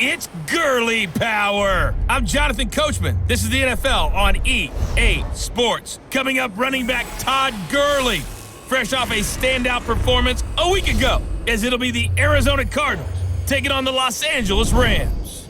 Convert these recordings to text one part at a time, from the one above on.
It's girly power. I'm Jonathan Coachman. This is the NFL on EA Sports. Coming up, running back Todd Gurley, fresh off a standout performance a week ago, as it'll be the Arizona Cardinals taking on the Los Angeles Rams.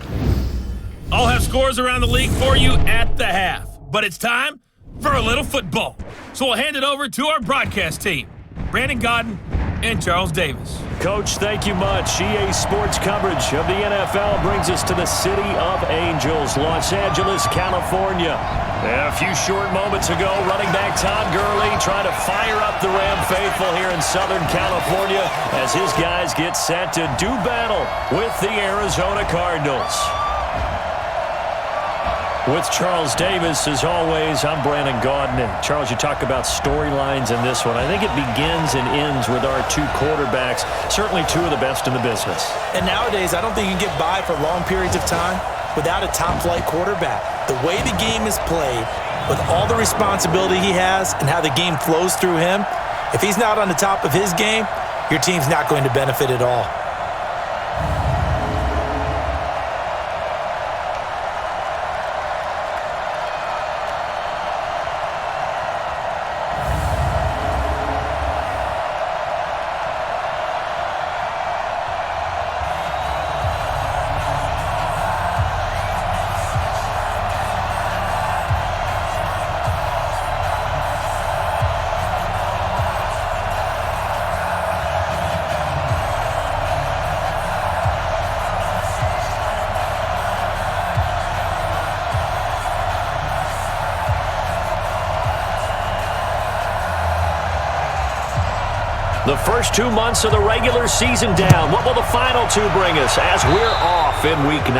I'll have scores around the league for you at the half, but it's time for a little football. So we'll hand it over to our broadcast team, Brandon Godden and Charles Davis. Coach, thank you much. EA Sports coverage of the NFL brings us to the City of Angels, Los Angeles, California. A few short moments ago, running back Todd Gurley trying to fire up the Ram faithful here in Southern California as his guys get set to do battle with the Arizona Cardinals. With Charles Davis, as always, I'm Brandon Godden. And Charles, you talk about storylines in this one. I think it begins and ends with our two quarterbacks, certainly two of the best in the business. And nowadays, I don't think you can get by for long periods of time without a top-flight quarterback. The way the game is played, with all the responsibility he has and how the game flows through him, if he's not on the top of his game, your team's not going to benefit at all. The first 2 months of the regular season down. What will the final two bring us as we're off in Week 9?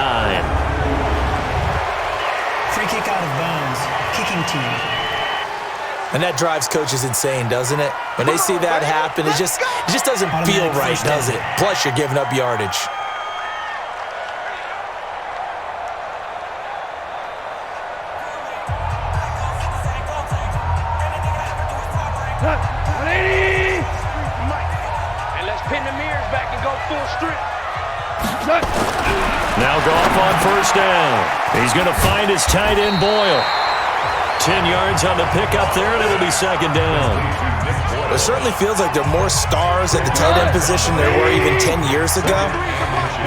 Free kick out of bounds. Kicking team. And that drives coaches insane, doesn't it? When they see that happen, it just doesn't feel right, does it? Plus, you're giving up yardage. Now Goff on first down. He's going to find his tight end Boyle. 10 yards on the pickup there, and it'll be second down. It certainly feels like there are more stars at the tight end position than there were even 10 years ago.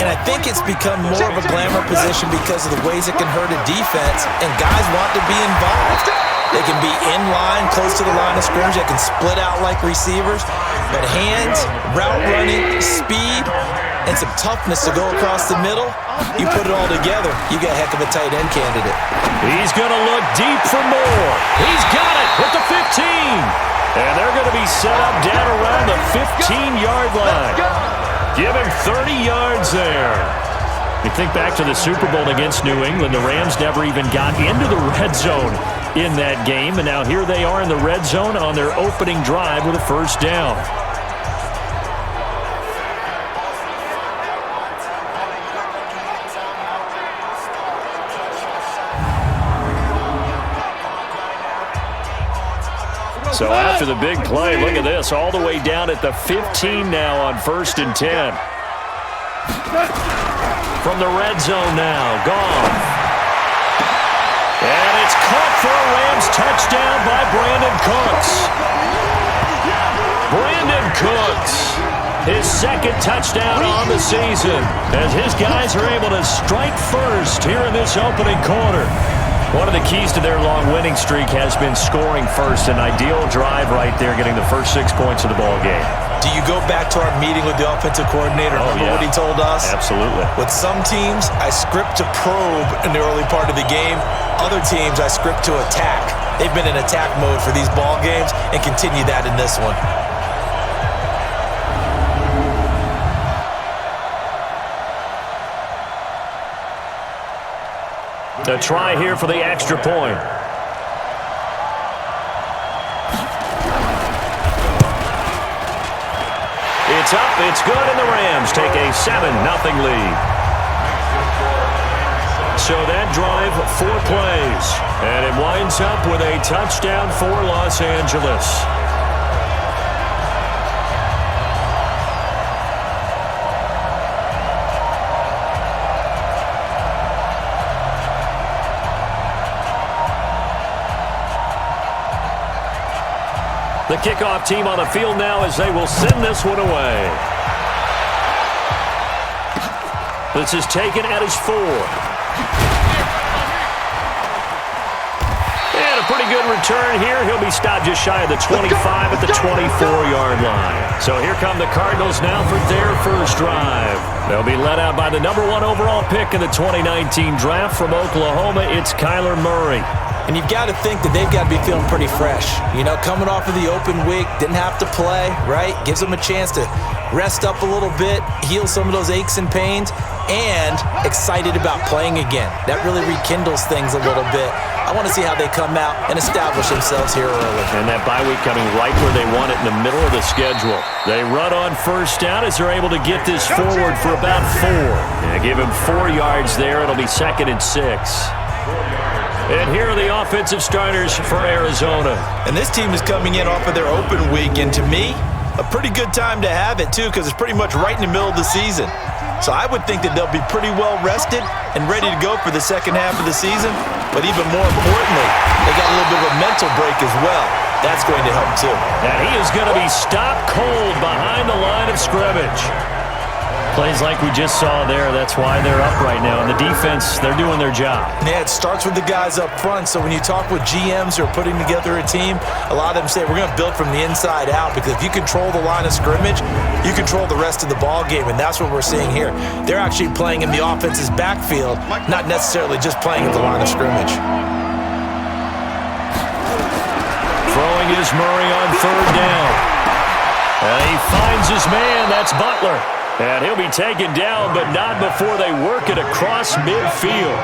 And I think it's become more of a glamour position because of the ways it can hurt a defense, and guys want to be involved. They can be in line, close to the line of scrimmage. They can split out like receivers. But hands, route running, speed, and some toughness to go across the middle, you put it all together, you got a heck of a tight end candidate. He's going to look deep for more. He's got it at the 15. And they're going to be set up down around the 15-yard line. Give him 30 yards there. You think back to the Super Bowl against New England, the Rams never even got into the red zone in that game, and now here they are in the red zone on their opening drive with a first down. So after the big play, look at this, all the way down at the 15 now on 1st and 10. From the red zone now, Goff. And it's caught for a Rams touchdown by Brandon Cooks. Brandon Cooks, his second touchdown on the season, as his guys are able to strike first here in this opening quarter. One of the keys to their long winning streak has been scoring first. An ideal drive right there, getting the first 6 points of the ball game. Do you go back to our meeting with the offensive coordinator? Remember what he told us? Absolutely. With some teams, I script to probe in the early part of the game. Other teams, I script to attack. They've been in attack mode for these ball games and continue that in this one. A try here for the extra point. It's up, it's good, and the Rams take a 7-0 lead. So that drive, 4 plays, and it winds up with a touchdown for Los Angeles. The kickoff team on the field now as they will send this one away. This is taken at his 4. And a pretty good return here. He'll be stopped just shy of the 25 at the 24-yard line. So here come the Cardinals now for their first drive. They'll be led out by the number 1 overall pick in the 2019 draft from Oklahoma. It's Kyler Murray. And you've got to think that they've got to be feeling pretty fresh. You know, coming off of the open week, didn't have to play, right? Gives them a chance to rest up a little bit, heal some of those aches and pains, and excited about playing again. That really rekindles things a little bit. I want to see how they come out and establish themselves here early. And that bye week coming right where they want it in the middle of the schedule. They run on first down as they're able to get this forward for about 4. Yeah, give him 4 yards there. It'll be 2nd and 6. And here are the offensive starters for Arizona. And this team is coming in off of their open week, and to me, a pretty good time to have it, too, because it's pretty much right in the middle of the season. So I would think that they'll be pretty well rested and ready to go for the second half of the season. But even more importantly, they got a little bit of a mental break as well. That's going to help, too. And he is going to be stopped cold behind the line of scrimmage. Plays like we just saw there. That's why they're up right now. And the defense, they're doing their job. Yeah, it starts with the guys up front. So when you talk with GMs who are putting together a team, a lot of them say we're going to build from the inside out, because if you control the line of scrimmage, you control the rest of the ball game, and that's what we're seeing here. They're actually playing in the offense's backfield, not necessarily just playing at the line of scrimmage. Throwing is Murray on 3rd down. And he finds his man. That's Butler. And he'll be taken down, but not before they work it across midfield.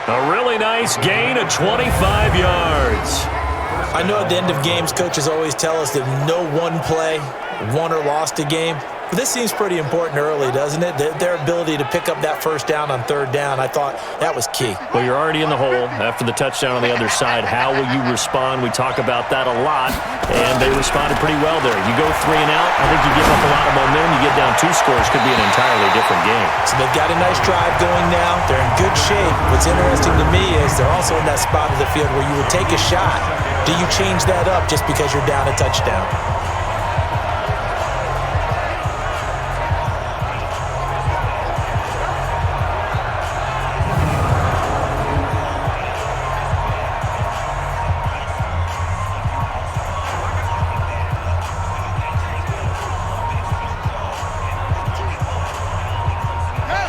A really nice gain of 25 yards. I know at the end of games, coaches always tell us that no one play won or lost a game. But this seems pretty important early, doesn't it? Their ability to pick up that first down on 3rd down, I thought that was key. Well, you're already in the hole after the touchdown on the other side. How will you respond? We talk about that a lot, and they responded pretty well there. You go 3 and out, I think you give up a lot of momentum. You get down 2 scores, could be an entirely different game. So they've got a nice drive going now. They're in good shape. What's interesting to me is they're also in that spot of the field where you would take a shot. Do you change that up just because you're down a touchdown?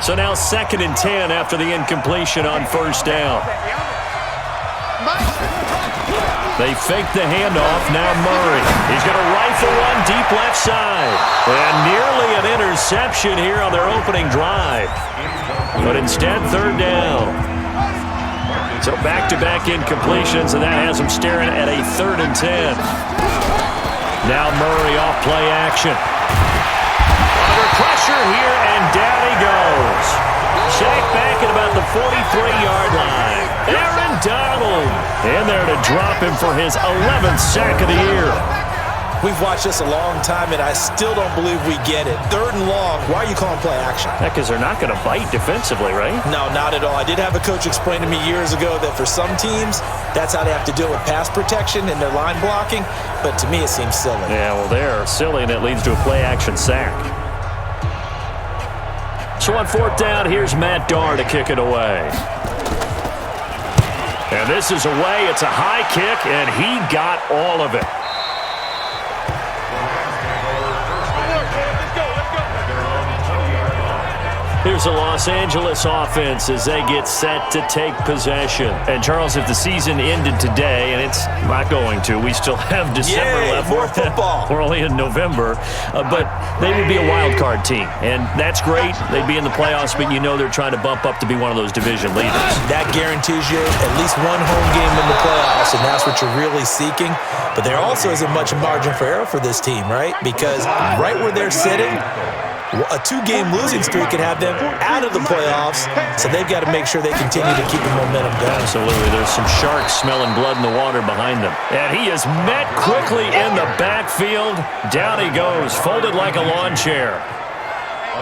So now 2nd and 10 after the incompletion on 1st down. They fake the handoff. Now Murray. He's going to rifle one deep left side. And nearly an interception here on their opening drive. But instead, 3rd down. So back-to-back incompletions, and that has them staring at a 3rd and 10. Now Murray off play action. Under pressure here, and down he goes. Sacked back at about the 43-yard line. Aaron Donald in there to drop him for his 11th sack of the year. We've watched this a long time, and I still don't believe we get it. 3rd and long, why are you calling play action? Because they're not going to bite defensively, right? No, not at all. I did have a coach explain to me years ago that for some teams, that's how they have to deal with pass protection and their line blocking, but to me it seems silly. Yeah, well, they're silly, and it leads to a play action sack. So on 4th down, here's Matt Darr to kick it away. And this is away. It's a high kick, and he got all of it. Here's the Los Angeles offense as they get set to take possession. And, Charles, if the season ended today, and it's not going to, we still have December left. More football. We're only in November. But they would be a wild card team, and that's great. They'd be in the playoffs, but you know they're trying to bump up to be one of those division leaders. That guarantees you at least one home game in the playoffs, and that's what you're really seeking. But there also isn't much margin for error for this team, right? Because right where they're sitting, a 2-game losing streak could have them out of the playoffs, so they've got to make sure they continue to keep the momentum going. Absolutely. There's some sharks smelling blood in the water behind them. And he is met quickly in the backfield. Down he goes, folded like a lawn chair.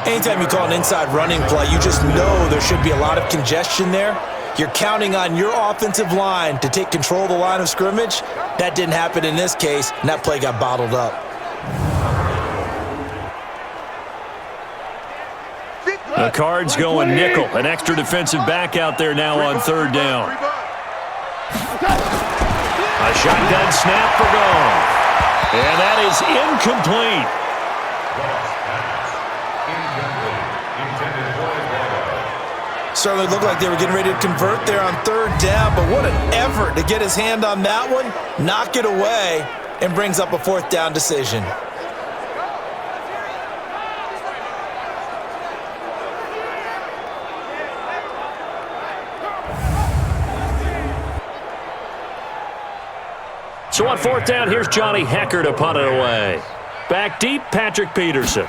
Anytime you call an inside running play, you just know there should be a lot of congestion there. You're counting on your offensive line to take control of the line of scrimmage. That didn't happen in this case, and that play got bottled up. The Cards going nickel. An extra defensive back out there now on third down. A shotgun snap for Goff. And that is incomplete. Certainly looked like they were getting ready to convert there on third down, but what an effort to get his hand on that one, knock it away, and brings up a fourth down decision. So on fourth down, here's Johnny Hecker to punt it away. Back deep, Patrick Peterson.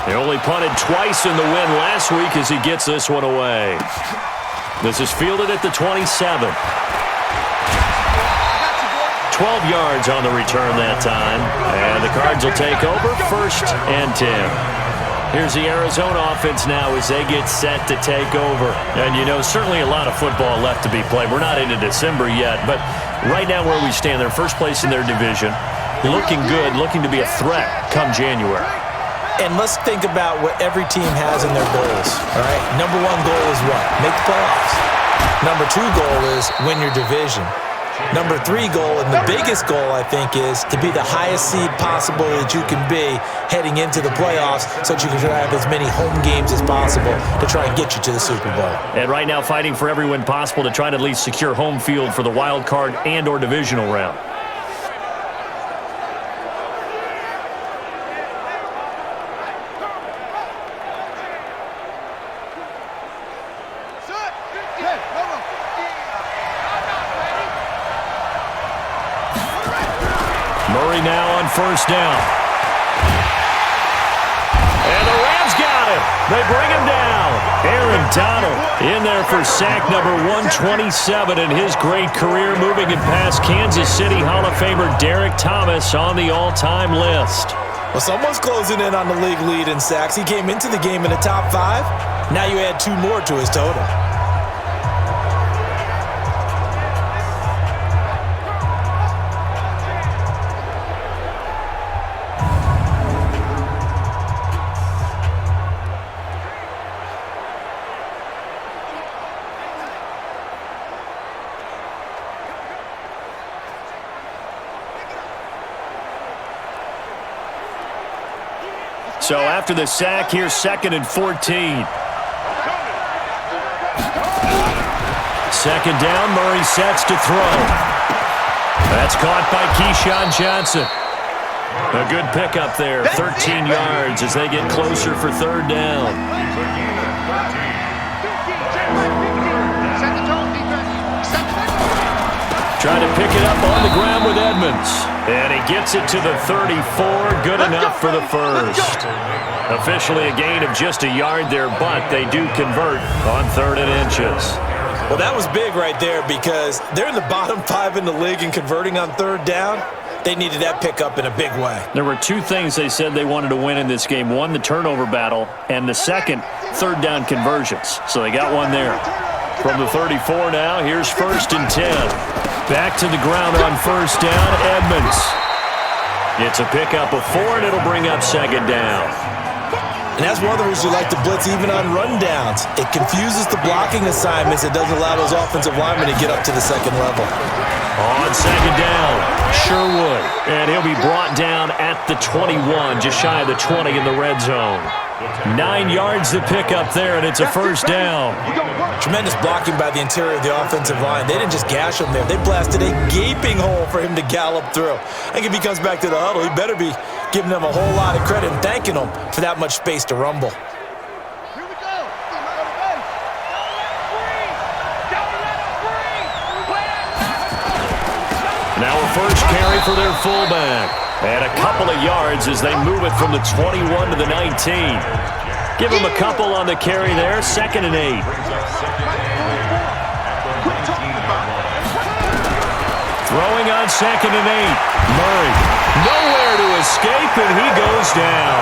They only punted twice in the win last week as he gets this one away. This is fielded at the 27. 12 yards on the return that time. And the Cards will take over, 1st and 10. Here's the Arizona offense now as they get set to take over. And, you know, certainly a lot of football left to be played. We're not into December yet, but right now where we stand, they're first place in their division. Looking good, looking to be a threat come January. And let's think about what every team has in their goals, all right? Number one goal is what? Make the playoffs. Number two goal is win your division. Number three goal, and the biggest goal, I think, is to be the highest seed possible that you can be heading into the playoffs so that you can have as many home games as possible to try and get you to the Super Bowl. And right now fighting for every win possible to try and at least secure home field for the wild card and or divisional round. Murray now on first down. And the Rams got him. They bring him down. Aaron Donald in there for sack number 127 in his great career, moving it past Kansas City Hall of Famer Derek Thomas on the all-time list. Well, someone's closing in on the league lead in sacks. He came into the game in the top 5. Now you add 2 more to his total. So after the sack, here's 2nd and 14. 2nd down, Murray sets to throw. That's caught by Keyshawn Johnson. A good pickup there, 13 yards as they get closer for 3rd down. Trying to pick it up on the ground with Edmonds. And he gets it to the 34, good enough for the first. Officially a gain of just a yard there, but they do convert on 3rd and inches. Well, that was big right there because they're in the bottom 5 in the league and converting on 3rd down. They needed that pickup in a big way. There were 2 things they said they wanted to win in this game. One, the turnover battle, and the second, 3rd down conversions. So they got one there. From the 34 now, here's 1st and 10. Back to the ground on 1st down, Edmonds. It's a pickup of 4, and it'll bring up 2nd down. And that's one of the reasons you like to blitz even on rundowns. It confuses the blocking assignments. It doesn't allow those offensive linemen to get up to the 2nd level. On 2nd down, Sherwood. And he'll be brought down at the 21, just shy of the 20 in the red zone. 9 yards to pick up there, and it's a 1st down. Tremendous blocking by the interior of the offensive line. They didn't just gash him there. They blasted a gaping hole for him to gallop through. I think if he comes back to the huddle, he better be giving them a whole lot of credit and thanking them for that much space to rumble. Now a first carry for their fullback. And a couple of yards as they move it from the 21 to the 19. Give him a couple on the carry there. 2nd and 8. Throwing on 2nd and 8. Murray nowhere to escape, and he goes down.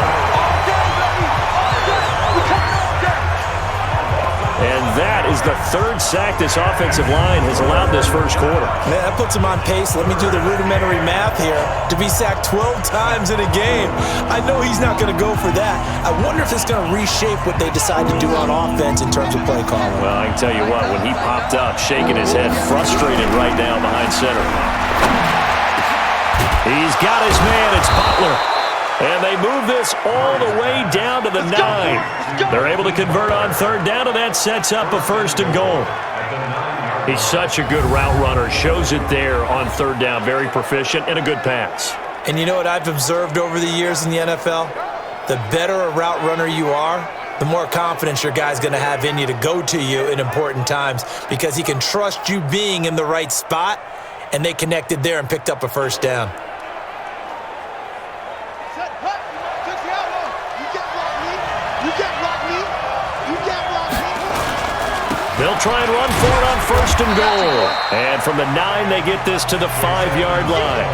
And that is the third sack this offensive line has allowed this first quarter. Man, that puts him on pace. Let me do the rudimentary math here. To be sacked 12 times in a game. I know he's not going to go for that. I wonder if it's going to reshape what they decide to do on offense in terms of play calling. Well, I can tell you what, when he popped up, shaking his head, frustrated right now behind center. He's got his man. It's Butler. And they move this all the way down to the 9. They're able to convert on third down, and that sets up a 1st and goal. He's such a good route runner. Shows it there on third down. Very proficient and a good pass. And you know what I've observed over the years in the NFL? The better a route runner you are, the more confidence your guy's going to have in you to go to you in important times because he can trust you being in the right spot, and they connected there and picked up a 1st down. They'll try and run for it on 1st and goal. And from the 9, they get this to the 5-yard line.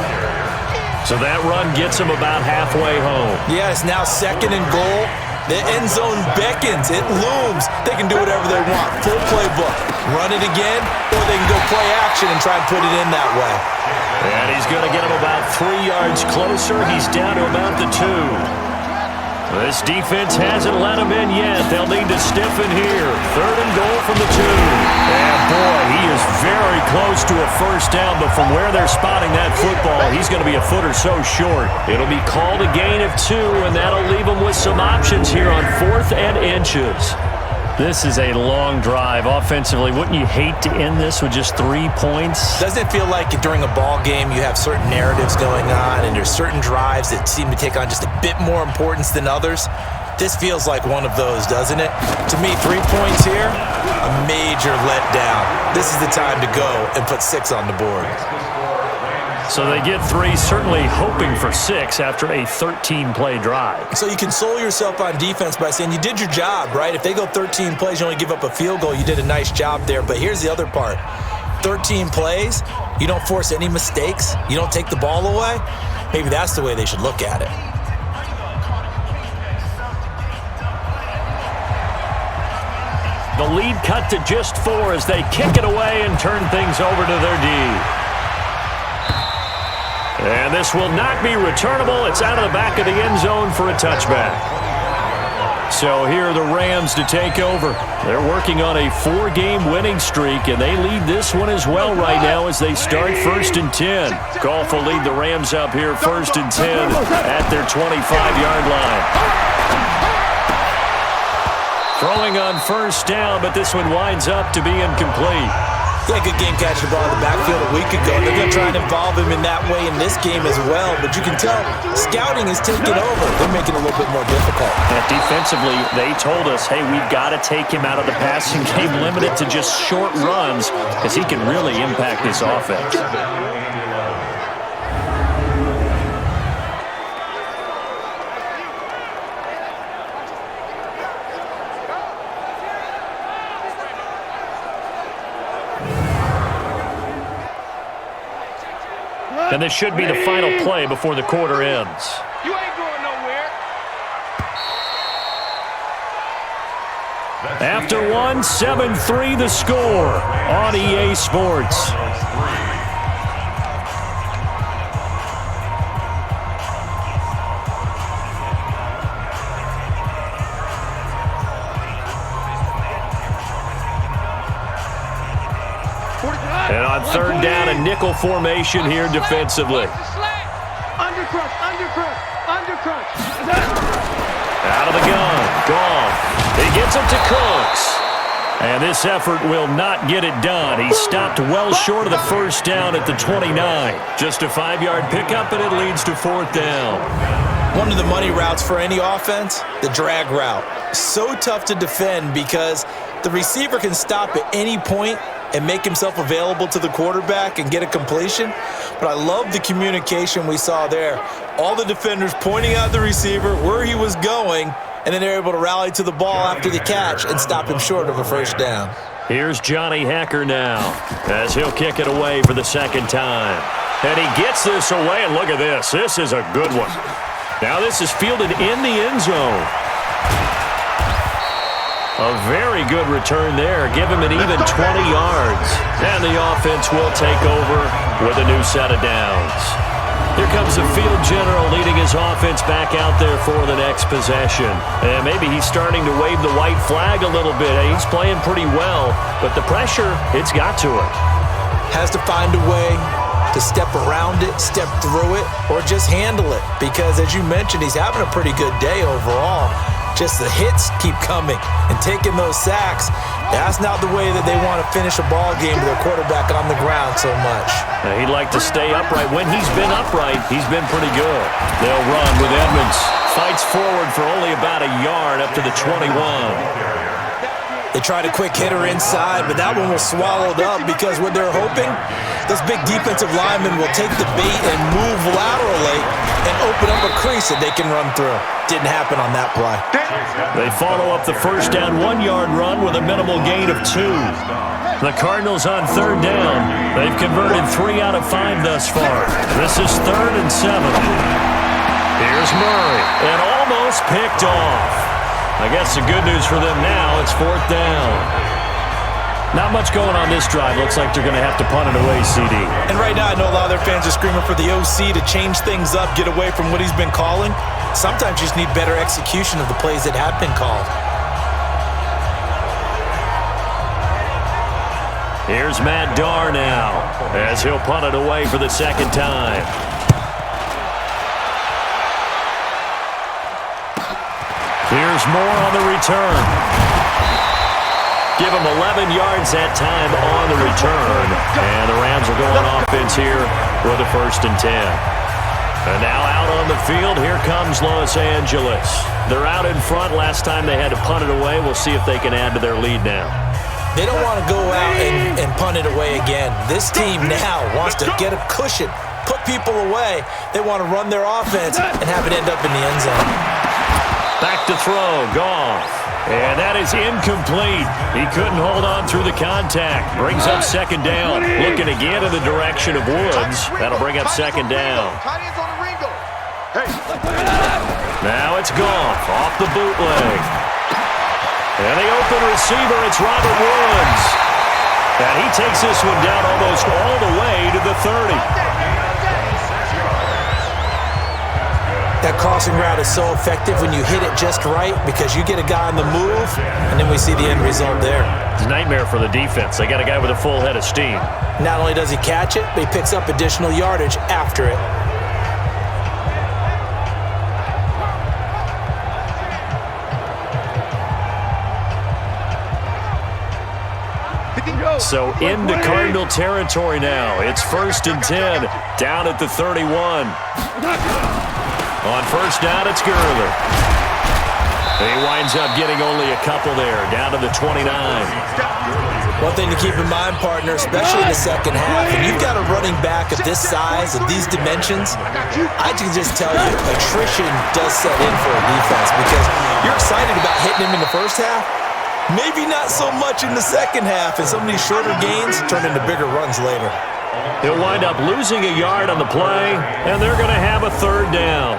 So that run gets them about halfway home. Yeah, it's now 2nd and goal. The end zone beckons. It looms. They can do whatever they want. Full playbook. Run it again, or they can go play action and try and put it in that way. And he's going to get him about 3 yards closer. He's down to about the 2. This defense hasn't let him in yet. They'll need to stiffen here. 3rd and goal from the 2. And boy, he is very close to a 1st down, but from where they're spotting that football, he's going to be a foot or so short. It'll be called a gain of 2, and that'll leave him with some options here on 4th and inches. This is a long drive. Offensively, wouldn't you hate to end this with just 3 points? Doesn't it feel like during a ball game you have certain narratives going on and there's certain drives that seem to take on just a bit more importance than others? This feels like one of those, doesn't it? To me, 3 points here, a major letdown. This is the time to go and put 6 on the board. So they get 3, certainly hoping for 6 after a 13-play drive. So you console yourself on defense by saying you did your job, right? If they go 13 plays, you only give up a field goal, you did a nice job there. But here's the other part. 13 plays, you don't force any mistakes, you don't take the ball away. Maybe that's the way they should look at it. The lead cut to just 4 as they kick it away and turn things over to their D. And this will not be returnable. It's out of the back of the end zone for a touchback. So here are the Rams to take over. They're working on a 4-game winning streak, and they lead this one as well right now as they start 1st and 10. Goff will lead the Rams up here 1st and 10 at their 25-yard line. Throwing on 1st down, but this one winds up to be incomplete. Yeah, good game catching the ball in the backfield a week ago. They're going to try and involve him in that way in this game as well. But you can tell scouting is taking over. They're making it a little bit more difficult. And defensively, they told us, hey, we've got to take him out of the passing game, limited to just short runs, because he can really impact this offense. And this should be the final play before the quarter ends. You ain't going nowhere. After one, 7-3 the score on EA Sports. And on 3rd down, a nickel formation here defensively. Undercrush. Out of the gun. Gone. He gets it to Cooks. And this effort will not get it done. He stopped well short of the 1st down at the 29. Just a 5-yard pickup, and it leads to 4th down. One of the money routes for any offense, the drag route. So tough to defend because the receiver can stop at any point and make himself available to the quarterback and get a completion. But I love the communication we saw there. All the defenders pointing out the receiver, where he was going, and then they're able to rally to the ball after the catch and stop him short of a 1st down. Here's Johnny Hacker now as he'll kick it away for the 2nd time. And he gets this away, and look at this. This is a good one. Now this is fielded in the end zone. A very good return there. Give him an even 20 yards. And the offense will take over with a new set of downs. Here comes the field general leading his offense back out there for the next possession. And maybe he's starting to wave the white flag a little bit. He's playing pretty well, but the pressure, it's got to him. Has to find a way to step around it, step through it, or just handle it. Because as you mentioned, he's having a pretty good day overall. Just the hits keep coming and taking those sacks. That's not the way that they want to finish a ball game with their quarterback on the ground so much. He'd like to stay upright. When he's been upright, he's been pretty good. They'll run with Edmonds. Fights forward for only about a yard up to the 21. They tried a quick hitter inside, but that one was swallowed up because what they're hoping, those big defensive linemen will take the bait and move laterally and open up a crease that they can run through. Didn't happen on that play. They follow up the first down 1-yard run with a minimal gain of 2. The Cardinals on third down. They've converted 3 out of 5 thus far. This is 3rd and 7. Here's Murray, and almost picked off. I guess the good news for them now, it's 4th down. Not much going on this drive. Looks like they're going to have to punt it away, CD. And right now, I know a lot of their fans are screaming for the OC to change things up, get away from what he's been calling. Sometimes you just need better execution of the plays that have been called. Here's Matt Darr now, as he'll punt it away for the second time. Here's Moore on the return. Give him 11 yards that time on the return. And the Rams are going offense here with a 1st and 10. And now out on the field, here comes Los Angeles. They're out in front. Last time they had to punt it away. We'll see if they can add to their lead now. They don't want to go out and punt it away again. This team now wants to get a cushion, put people away. They want to run their offense and have it end up in the end zone. Back to throw, Goff. And that is incomplete. He couldn't hold on through the contact. Brings up 2nd down. Looking again in the direction of Woods. That'll bring up 2nd down. Now it's Goff off the bootleg. And the open receiver, it's Robert Woods. And he takes this one down almost all the way to the 30. That crossing route is so effective when you hit it just right because you get a guy on the move, and then we see the end result there. It's a nightmare for the defense. They got a guy with a full head of steam. Not only does he catch it, but he picks up additional yardage after it. So into Cardinal territory now. It's 1st and 10, down at the 31. On 1st down, it's Gurley. He winds up getting only a couple there, down to the 29. One thing to keep in mind, partner, especially in the second half, and you've got a running back of this size, of these dimensions, I can just tell you, attrition does set in for a defense because you're excited about hitting him in the first half, maybe not so much in the second half, and some of these shorter gains turn into bigger runs later. He'll wind up losing a yard on the play, and they're going to have a 3rd down.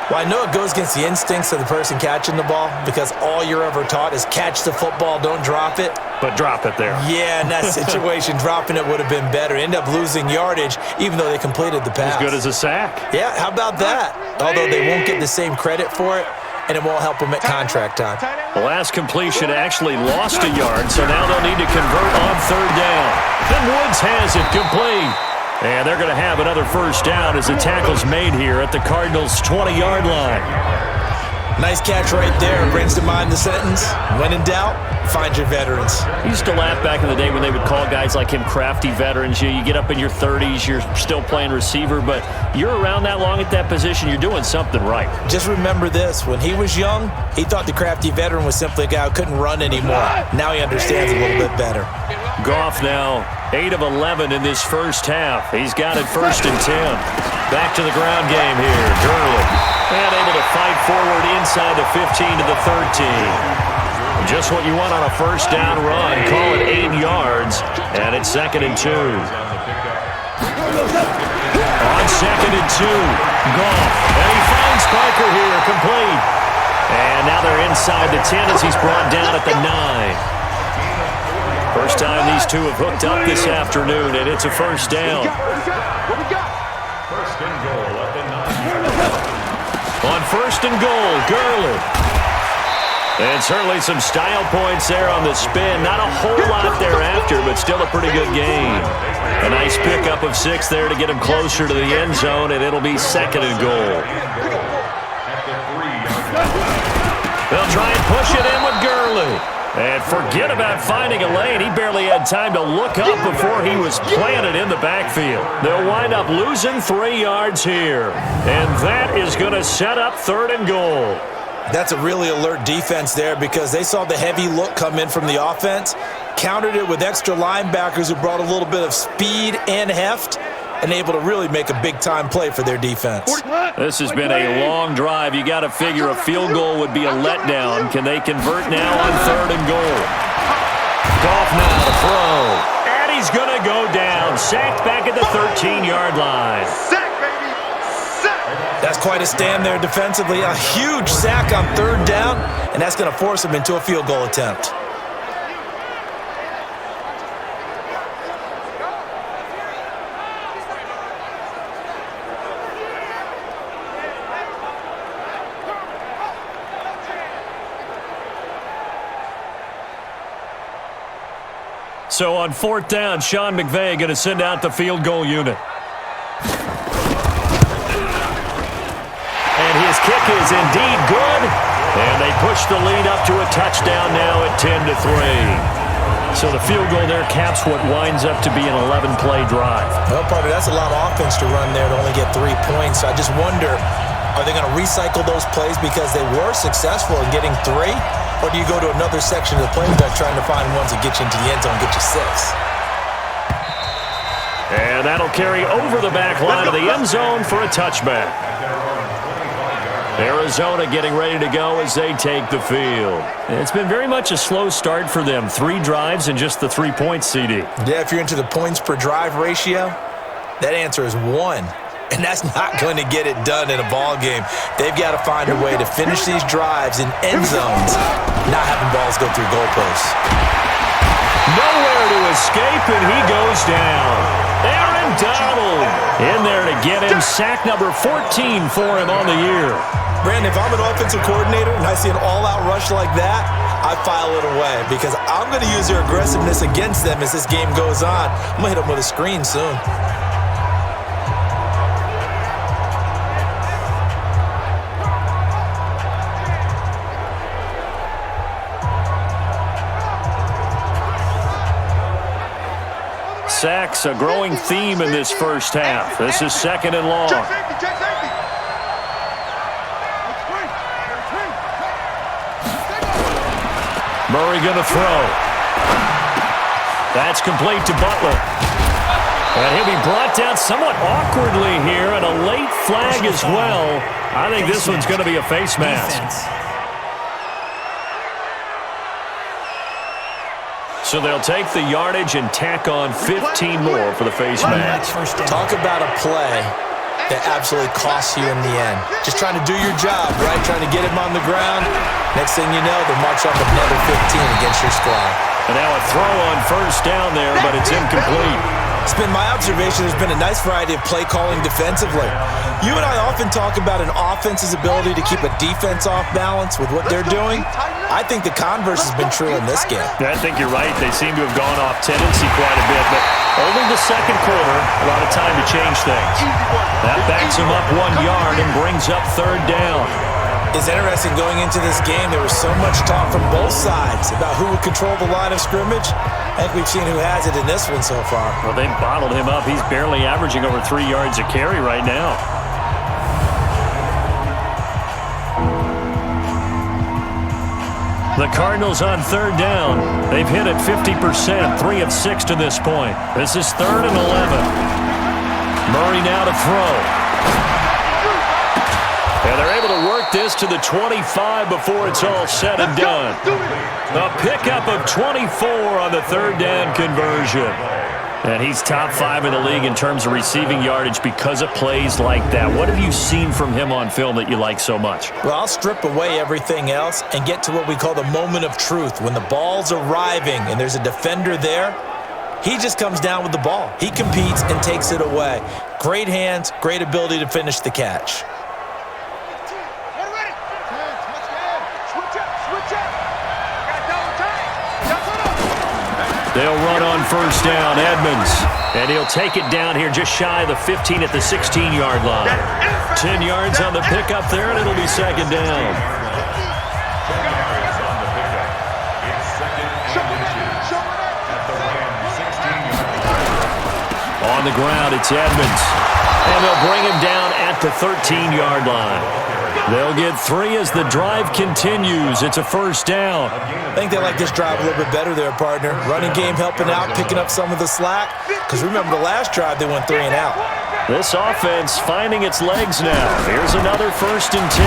Well, I know it goes against the instincts of the person catching the ball because all you're ever taught is catch the football, don't drop it. But drop it there. Yeah, in that situation, dropping it would have been better. End up losing yardage, even though they completed the pass. As good as a sack. Yeah, how about that? Although they won't get the same credit for it, and it won't help them at contract time. The last completion actually lost a yard, so now they'll need to convert on 3rd down. Then Woods has it complete. And they're going to have another 1st down as the tackle's made here at the Cardinals' 20-yard line. Nice catch right there. Brings to mind the sentence, when in doubt, find your veterans. I used to laugh back in the day when they would call guys like him crafty veterans. You get up in your 30s, you're still playing receiver, but you're around that long at that position, you're doing something right. Just remember this. When he was young, he thought the crafty veteran was simply a guy who couldn't run anymore. Now he understands a little bit better. Goff now 8 of 11 in this first half. He's got it 1st and 10. Back to the ground game here. Gurley. And able to fight forward inside the 15 to the 13. Just what you want on a 1st down run. Call it 8 yards. And it's 2nd and 2. On 2nd and 2. Goff. And he finds Parker here. Complete. And now they're inside the 10 as he's brought down at the 9. First time these two have hooked up this afternoon, and it's a first down. First and goal at the 9. On first and goal, Gurley. And certainly some style points there on the spin. Not a whole lot thereafter, but still a pretty good game. A nice pickup of 6 there to get him closer to the end zone, and it'll be second and goal. They'll try and push it in with Gurley. And forget about finding a lane. He barely had time to look up before he was planted in the backfield. They'll wind up losing 3 yards here. And that is going to set up third and goal. That's a really alert defense there because they saw the heavy look come in from the offense, countered it with extra linebackers who brought a little bit of speed and heft, and able to really make a big-time play for their defense. This has been a long drive. You got to figure a field goal would be a letdown. Can they convert now on third and goal? Goff now to throw. And he's going to go down. Sacked back at the 13-yard line. That's quite a stand there defensively. A huge sack on third down, and that's going to force him into a field goal attempt. So on fourth down, Sean McVay going to send out the field goal unit. And his kick is indeed good. And they push the lead up to a touchdown now at 10-3. So the field goal there caps what winds up to be an 11-play drive. Well, partner, that's a lot of offense to run there to only get 3 points. I just wonder, are they going to recycle those plays because they were successful in getting 3? Or do you go to another section of the playbook trying to find ones that get you into the end zone and get you 6? And that'll carry over the back line of the end zone for a touchback. Arizona getting ready to go as they take the field. It's been very much a slow start for them. 3 drives and just the 3 points, CD. Yeah, if you're into the points per drive ratio, that answer is 1. And that's not going to get it done in a ball game. They've got to find a way to finish these drives in end zones, not having balls go through goalposts. Nowhere to escape, and he goes down. Aaron Donald in there to get him. Sack number 14 for him on the year. Brandon, if I'm an offensive coordinator and I see an all-out rush like that, I file it away because I'm going to use their aggressiveness against them as this game goes on. I'm going to hit them with a screen soon. Sacks, a growing theme in this first half. This is second and long. Murray going to throw. That's complete to Butler. And he'll be brought down somewhat awkwardly here, and a late flag as well. I think this one's going to be a face mask. So they'll take the yardage and tack on 15 more for the face mask. Talk about a play that absolutely costs you in the end. Just trying to do your job, right? Trying to get him on the ground. Next thing you know, they'll march up another 15 against your squad. And now a throw on first down there, but it's incomplete. It's been my observation there's been a nice variety of play calling defensively. You and I often talk about an offense's ability to keep a defense off balance with what they're doing. I think the converse has been true in this game. I think you're right. They seem to have gone off tendency quite a bit, but only the second quarter, a lot of time to change things. That backs him up 1 yard and brings up third down. It's interesting going into this game. There was so much talk from both sides about who would control the line of scrimmage. I think we've seen who has it in this one so far. Well, they've bottled him up. He's barely averaging over 3 yards a carry right now. The Cardinals on third down. They've hit it 50%, 3 of 6 to this point. This is 3rd and 11. Murray now to throw. And they're able to work this to the 25 before it's all said and done. A pickup of 24 on the third down conversion. And he's top 5 in the league in terms of receiving yardage because of plays like that. What have you seen from him on film that you like so much? Well, I'll strip away everything else and get to what we call the moment of truth. When the ball's arriving and there's a defender there, he just comes down with the ball. He competes and takes it away. Great hands, great ability to finish the catch. They'll run on first down, Edmonds. And he'll take it down here just shy of the 15 at the 16-yard line. 10 yards on the pickup there, and it'll be second down. On the ground, it's Edmonds. And they'll bring him down at the 13-yard line. They'll get 3 as the drive continues. It's a first down. I think they like this drive a little bit better there, partner. Running game helping out, picking up some of the slack. Because remember the last drive, they went 3 and out. This offense finding its legs now. Here's another 1st and 10.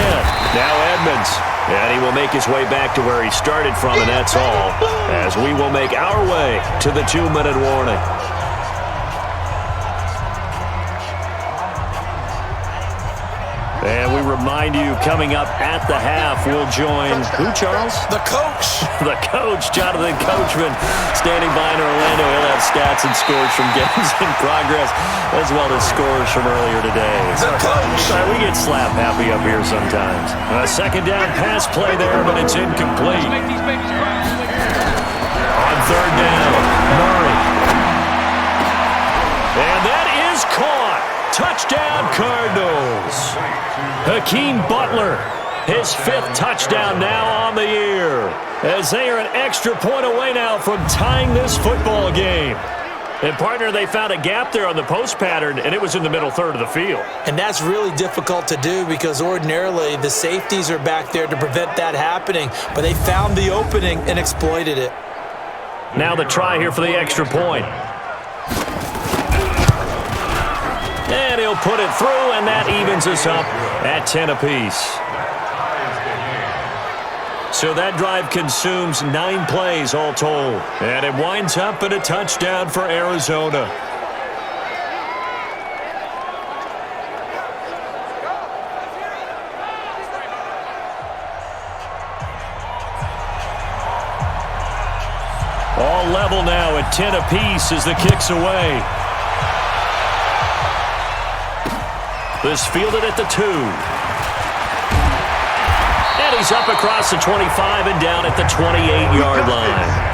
Now Edmonds. And he will make his way back to where he started from, and that's all. As we will make our way to the 2-minute warning. And we remind you, coming up at the half, we'll join who, Charles? The coach. The coach, Jonathan Coachman, standing by in Orlando. He'll have stats and scores from games in progress, as well as scores from earlier today. The coach. We get slap happy up here sometimes. A second down pass play there, but it's incomplete. On third down, Murray. And that is caught. Touchdown, Cardinals. Hakeem Butler, his 5th touchdown now on the year, as they are an extra point away now from tying this football game. And, partner, they found a gap there on the post pattern, and it was in the middle third of the field. And that's really difficult to do because ordinarily the safeties are back there to prevent that happening. But they found the opening and exploited it. Now the try here for the extra point. And he'll put it through, and that evens us up at 10 apiece. So that drive consumes 9 plays all told. And it winds up in a touchdown for Arizona. All level now at 10 apiece as the kick's away. This fielded at the 2. And he's up across the 25 and down at the 28-yard line.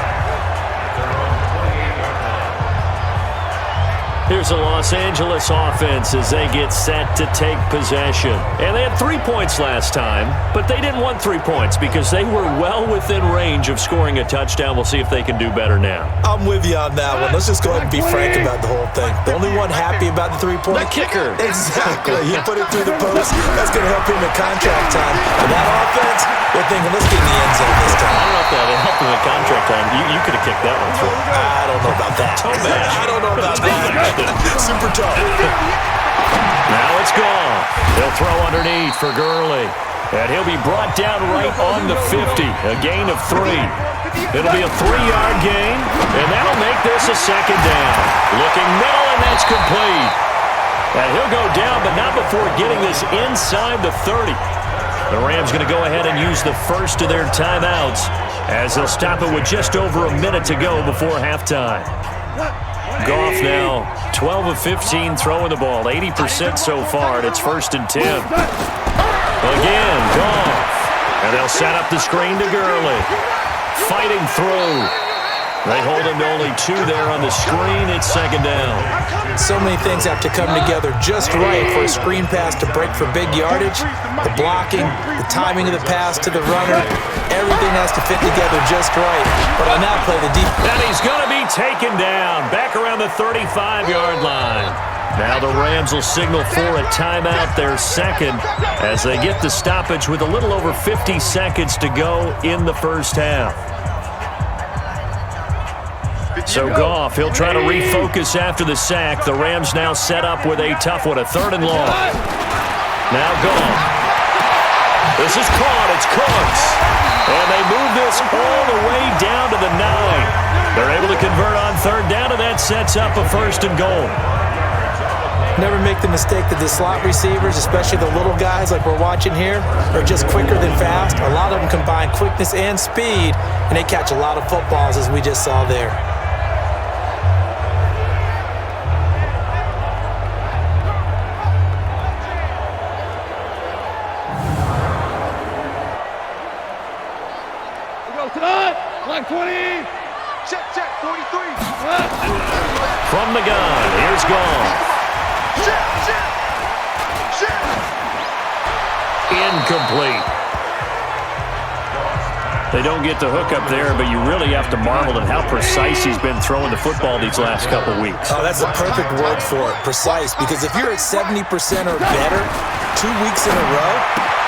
Here's the Los Angeles offense as they get set to take possession. And they had 3 points last time, but they didn't want 3 points because they were well within range of scoring a touchdown. We'll see if they can do better now. I'm with you on that one. Let's just go ahead and be frank about the whole thing. The only one happy about the 3-point? The kicker. Exactly. He put it through the post. That's going to help him in contract time. And that offense, they're thinking, let's get in the end zone this time. I don't know if that helped him in contract time. You could have kicked that one through. I don't know about that. Toe match. I don't know about that. Super tough. Now it's gone. They'll throw underneath for Gurley. And he'll be brought down right on the 50. A gain of 3. It'll be a 3-yard gain, and that'll make this a second down. Looking middle, and that's complete. And he'll go down, but not before getting this inside the 30. The Rams going to go ahead and use the first of their timeouts as they'll stop it with just over a minute to go before halftime. Goff now 12 of 15 throwing the ball, 80% so far, and it's 1st and 10. Again, Goff. And they'll set up the screen to Gurley. Fighting through. They hold him to only 2 there on the screen. It's second down. So many things have to come together just right for a screen pass to break for big yardage. The blocking, the timing of the pass to the runner, everything has to fit together just right. But on that play, the deep... And he's going to be taken down back around the 35-yard line. Now the Rams will signal for a timeout, their second, as they get the stoppage with a little over 50 seconds to go in the first half. So Goff, he'll try to refocus after the sack. The Rams now set up with a tough one, a 3rd and long. Now Goff. This is caught. It's Cooks. And they move this all the way down to the 9. They're able to convert on third down, and that sets up a 1st and goal. Never make the mistake that the slot receivers, especially the little guys like we're watching here, are just quicker than fast. A lot of them combine quickness and speed, and they catch a lot of footballs, as we just saw there. Line 20. Check, 43. From the gun, here's Goff. Incomplete. They don't get the hook up there, but you really have to marvel at how precise he's been throwing the football these last couple weeks. Oh, that's the perfect word for it, precise, because if you're at 70% or better 2 weeks in a row,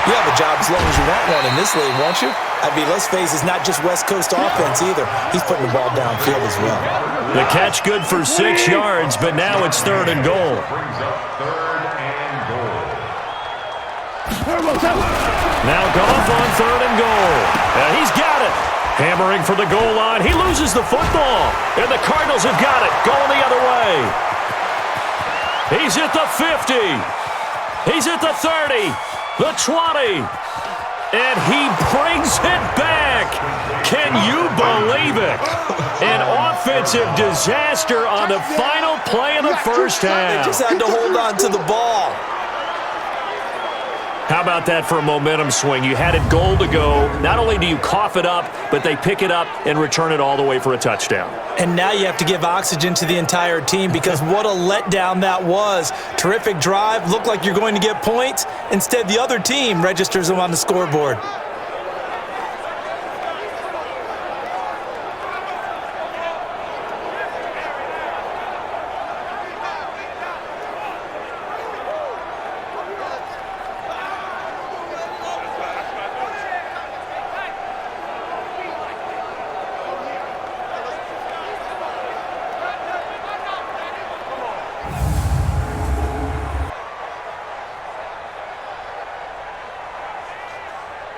you have a job as long as you want one in this league, won't you? I mean, let's face it, it's not just West Coast offense either. He's putting the ball downfield as well. The catch good for 6 yards, but now it's 3rd and goal. Now Goff on 3rd and goal. And he's got it. Hammering for the goal line. He loses the football. And the Cardinals have got it. Going the other way. He's at the 50. He's at the 30. The 20. And he brings it back. Can you believe it? An offensive disaster on the final play of the first half. They just had to hold on to the ball. How about that for a momentum swing? You had it goal to go. Not only do you cough it up, but they pick it up and return it all the way for a touchdown. And now you have to give oxygen to the entire team, because what a letdown that was. Terrific drive. Looked like you're going to get points. Instead, the other team registers them on the scoreboard.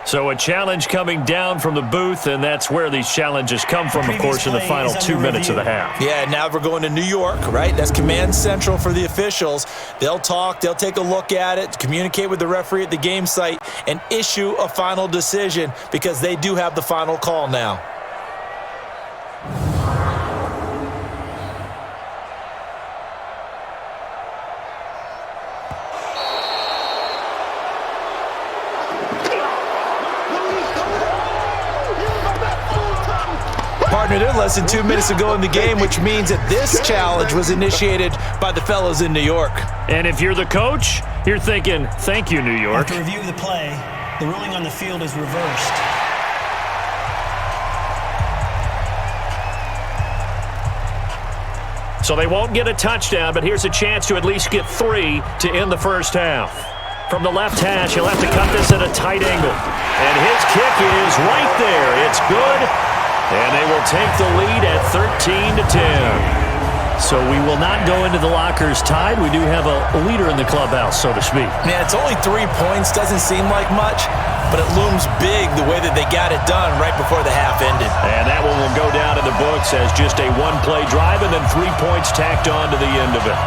So a challenge coming down from the booth, and that's where these challenges come from, of course, in the final 2 minutes of the half. Yeah, now we're going to New York, right? That's command central for the officials. They'll talk, they'll take a look at it, communicate with the referee at the game site, and issue a final decision, because they do have the final call now. Partner, they're less than 2 minutes to go in the game, which means that this challenge was initiated by the fellows in New York. And if you're the coach, you're thinking, thank you, New York. After review of the play, the ruling on the field is reversed. So they won't get a touchdown, but here's a chance to at least get 3 to end the first half. From the left hash, he'll have to cut this at a tight angle. And his kick is right there. It's good. And they will take the lead at 13-10. So we will not go into the lockers tied. We do have a leader in the clubhouse, so to speak. Man, it's only 3 points. Doesn't seem like much, but it looms big the way that they got it done right before the half ended. And that one will go down in the books as just a one-play drive and then 3 points tacked on to the end of it.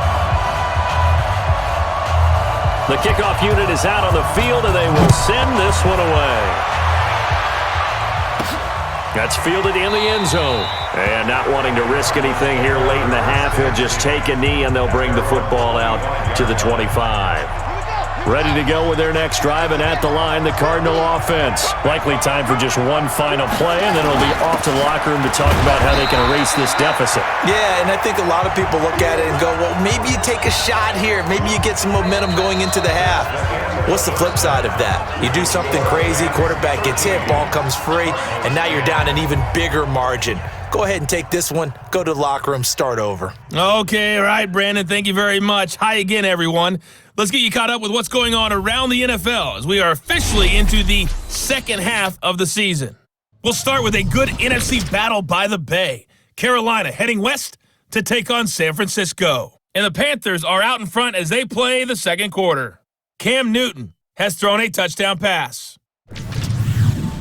The kickoff unit is out on the field, and they will send this one away. That's fielded in the end zone. And not wanting to risk anything here late in the half, he'll just take a knee, and they'll bring the football out to the 25. Ready to go with their next drive, and at the line, the Cardinal offense. Likely time for just one final play, and then it'll be off to the locker room to talk about how they can erase this deficit. Yeah, and I think a lot of people look at it and go, well, maybe you take a shot here. Maybe you get some momentum going into the half. What's the flip side of that? You do something crazy, quarterback gets hit, ball comes free, and now you're down an even bigger margin. Go ahead and take this one, go to the locker room, start over. Okay, all right, Brandon, thank you very much. Hi again, everyone. Let's get you caught up with what's going on around the NFL as we are officially into the second half of the season. We'll start with a good NFC battle by the Bay. Carolina heading west to take on San Francisco. And the Panthers are out in front as they play the second quarter. Cam Newton has thrown a touchdown pass.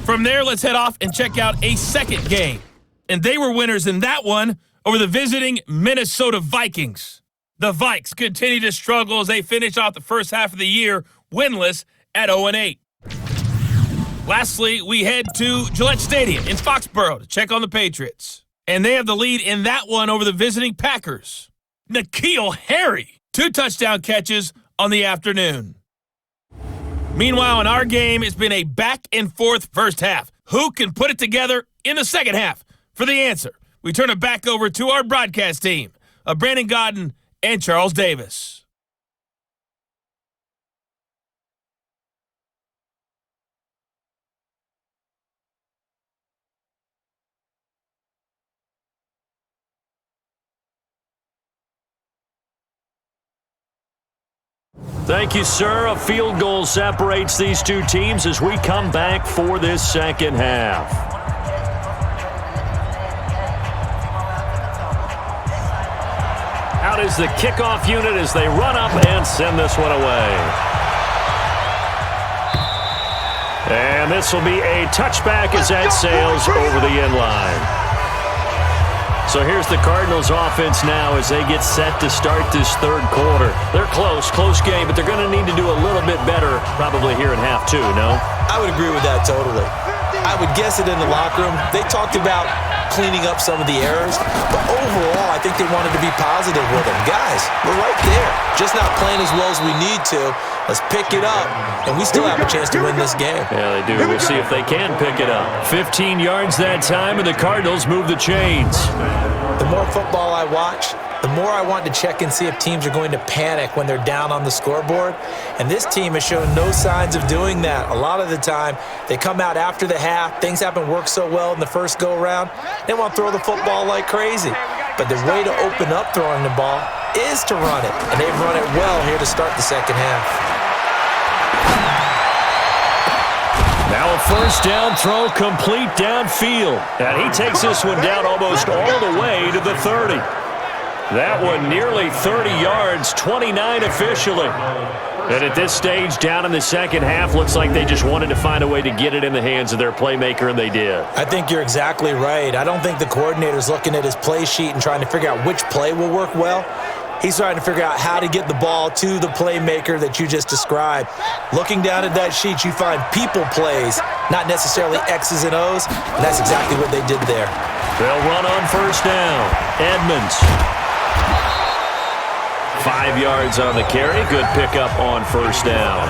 From there, let's head off and check out a second game. And they were winners in that one over the visiting Minnesota Vikings. The Vikes continue to struggle as they finish off the first half of the year winless at 0-8. Lastly, we head to Gillette Stadium in Foxborough to check on the Patriots. And they have the lead in that one over the visiting Packers. N'Keal Harry, 2 touchdown catches on the afternoon. Meanwhile, in our game, it's been a back-and-forth first half. Who can put it together in the second half? For the answer, we turn it back over to our broadcast team of Brandon Godden and Charles Davis. Thank you, sir. A field goal separates these two teams as we come back for this second half. Out is the kickoff unit as they run up and send this one away. And this will be a touchback as that sails over the end line. So here's the Cardinals offense now as they get set to start this third quarter. They're close game, but they're going to need to do a little bit better probably here in half 2, no? I would agree with that totally. I would guess it in the locker room. They talked about cleaning up some of the errors, but overall, I think they wanted to be positive with them. Guys, we're right there. Just not playing as well as we need to. Let's pick it up, and we still have a chance to win this game. Yeah, they do. We'll see if they can pick it up. 15 yards that time, and the Cardinals move the chains. The more football I watch, the more I want to check and see if teams are going to panic when they're down on the scoreboard. And this team has shown no signs of doing that. A lot of the time, they come out after the half. Things haven't worked so well in the first go-around. They want to throw the football like crazy. But the way to open up throwing the ball is to run it. And they've run it well here to start the second half. Now a first down throw complete downfield. And he takes this one down almost all the way to the 30. That one nearly 30 yards, 29 officially. And at this stage, down in the second half, looks like they just wanted to find a way to get it in the hands of their playmaker, and they did. I think you're exactly right. I don't think the coordinator's looking at his play sheet and trying to figure out which play will work well. He's trying to figure out how to get the ball to the playmaker that you just described. Looking down at that sheet, you find people plays, not necessarily X's and O's, and that's exactly what they did there. They'll run on first down. Edmonds. 5 yards on the carry. Good pickup on first down.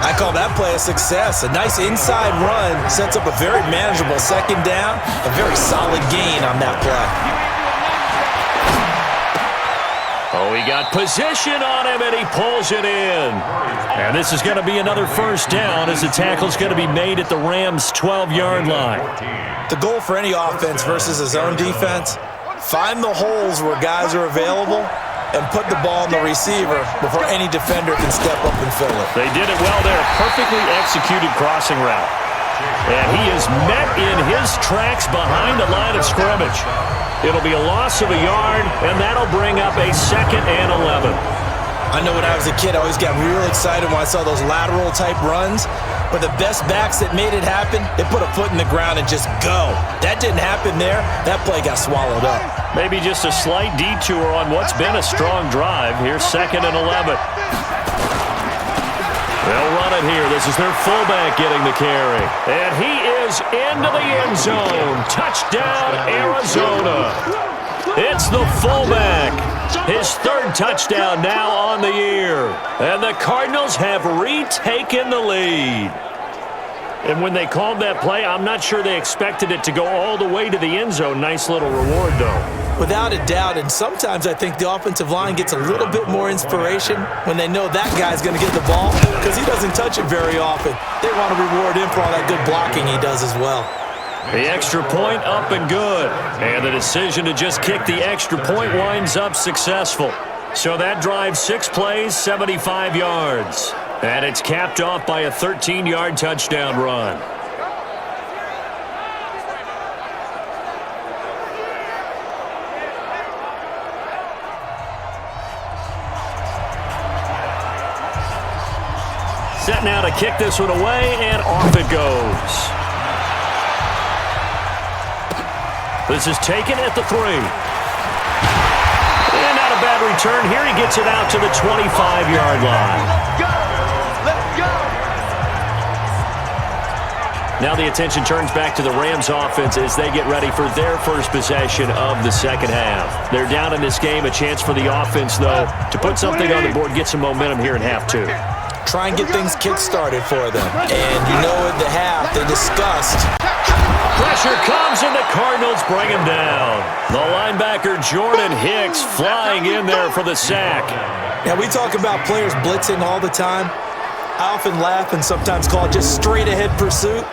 I call that play a success. A nice inside run sets up a very manageable second down. A very solid gain on that play. Oh, he got position on him, and he pulls it in. And this is going to be another first down as the tackle's going to be made at the Rams' 12-yard line. The goal for any offense versus a zone defense, find the holes where guys are available and put the ball on the receiver before any defender can step up and fill it. They did it well there. Perfectly executed crossing route. And he is met in his tracks behind the line of scrimmage. It'll be a loss of a yard, and that'll bring up a 2nd and 11. I know when I was a kid, I always got real excited when I saw those lateral-type runs. But the best backs that made it happen, they put a foot in the ground and just go. That didn't happen there. That play got swallowed up. Maybe just a slight detour on what's been a strong drive. Here's 2nd and 11. They'll run it here. This is their fullback getting the carry. And he is into the end zone. Touchdown, Arizona. It's the fullback. His 3rd touchdown now on the year. And the Cardinals have retaken the lead. And when they called that play, I'm not sure they expected it to go all the way to the end zone. Nice little reward, though. Without a doubt, and sometimes I think the offensive line gets a little bit more inspiration when they know that guy's going to get the ball because he doesn't touch it very often. They want to reward him for all that good blocking he does as well. The extra point up and good. And the decision to just kick the extra point winds up successful. So that drives 6 plays, 75 yards. And it's capped off by a 13-yard touchdown run. Set now to kick this one away, and off it goes. This is taken at the 3. And not a bad return here. He gets it out to the 25-yard line. Let's go! Let's go! Now the attention turns back to the Rams offense as they get ready for their first possession of the second half. They're down in this game. A chance for the offense, though, to put something on the board, get some momentum here in half 2. Try and get things kick-started for them. And you know at the half, they discussed. Pressure comes, and the Cardinals bring him down. The linebacker, Jordan Hicks, flying in there for the sack. Now, we talk about players blitzing all the time. I often laugh and sometimes call it just straight-ahead pursuit.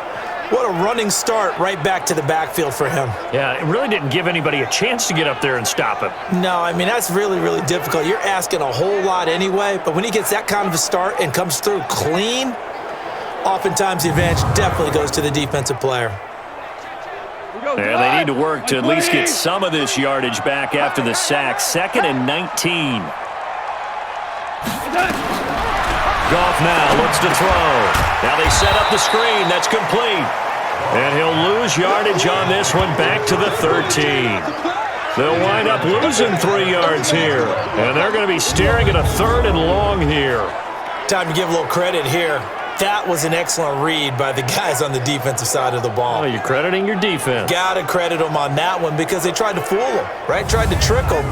What a running start right back to the backfield for him. Yeah, it really didn't give anybody a chance to get up there and stop him. No, I mean, that's really, really difficult. You're asking a whole lot anyway, but when he gets that kind of a start and comes through clean, oftentimes the advantage definitely goes to the defensive player. And they need to work to at least get some of this yardage back after the sack. 2nd and 19. Goff now looks to throw. Now they set up the screen. That's complete. And he'll lose yardage on this one back to the 13. They'll wind up losing 3 yards here. And they're going to be staring at a 3rd and long here. Time to give a little credit here. That was an excellent read by the guys on the defensive side of the ball. Oh, you're crediting your defense. Got to credit them on that one because they tried to fool them, right? Tried to trick them,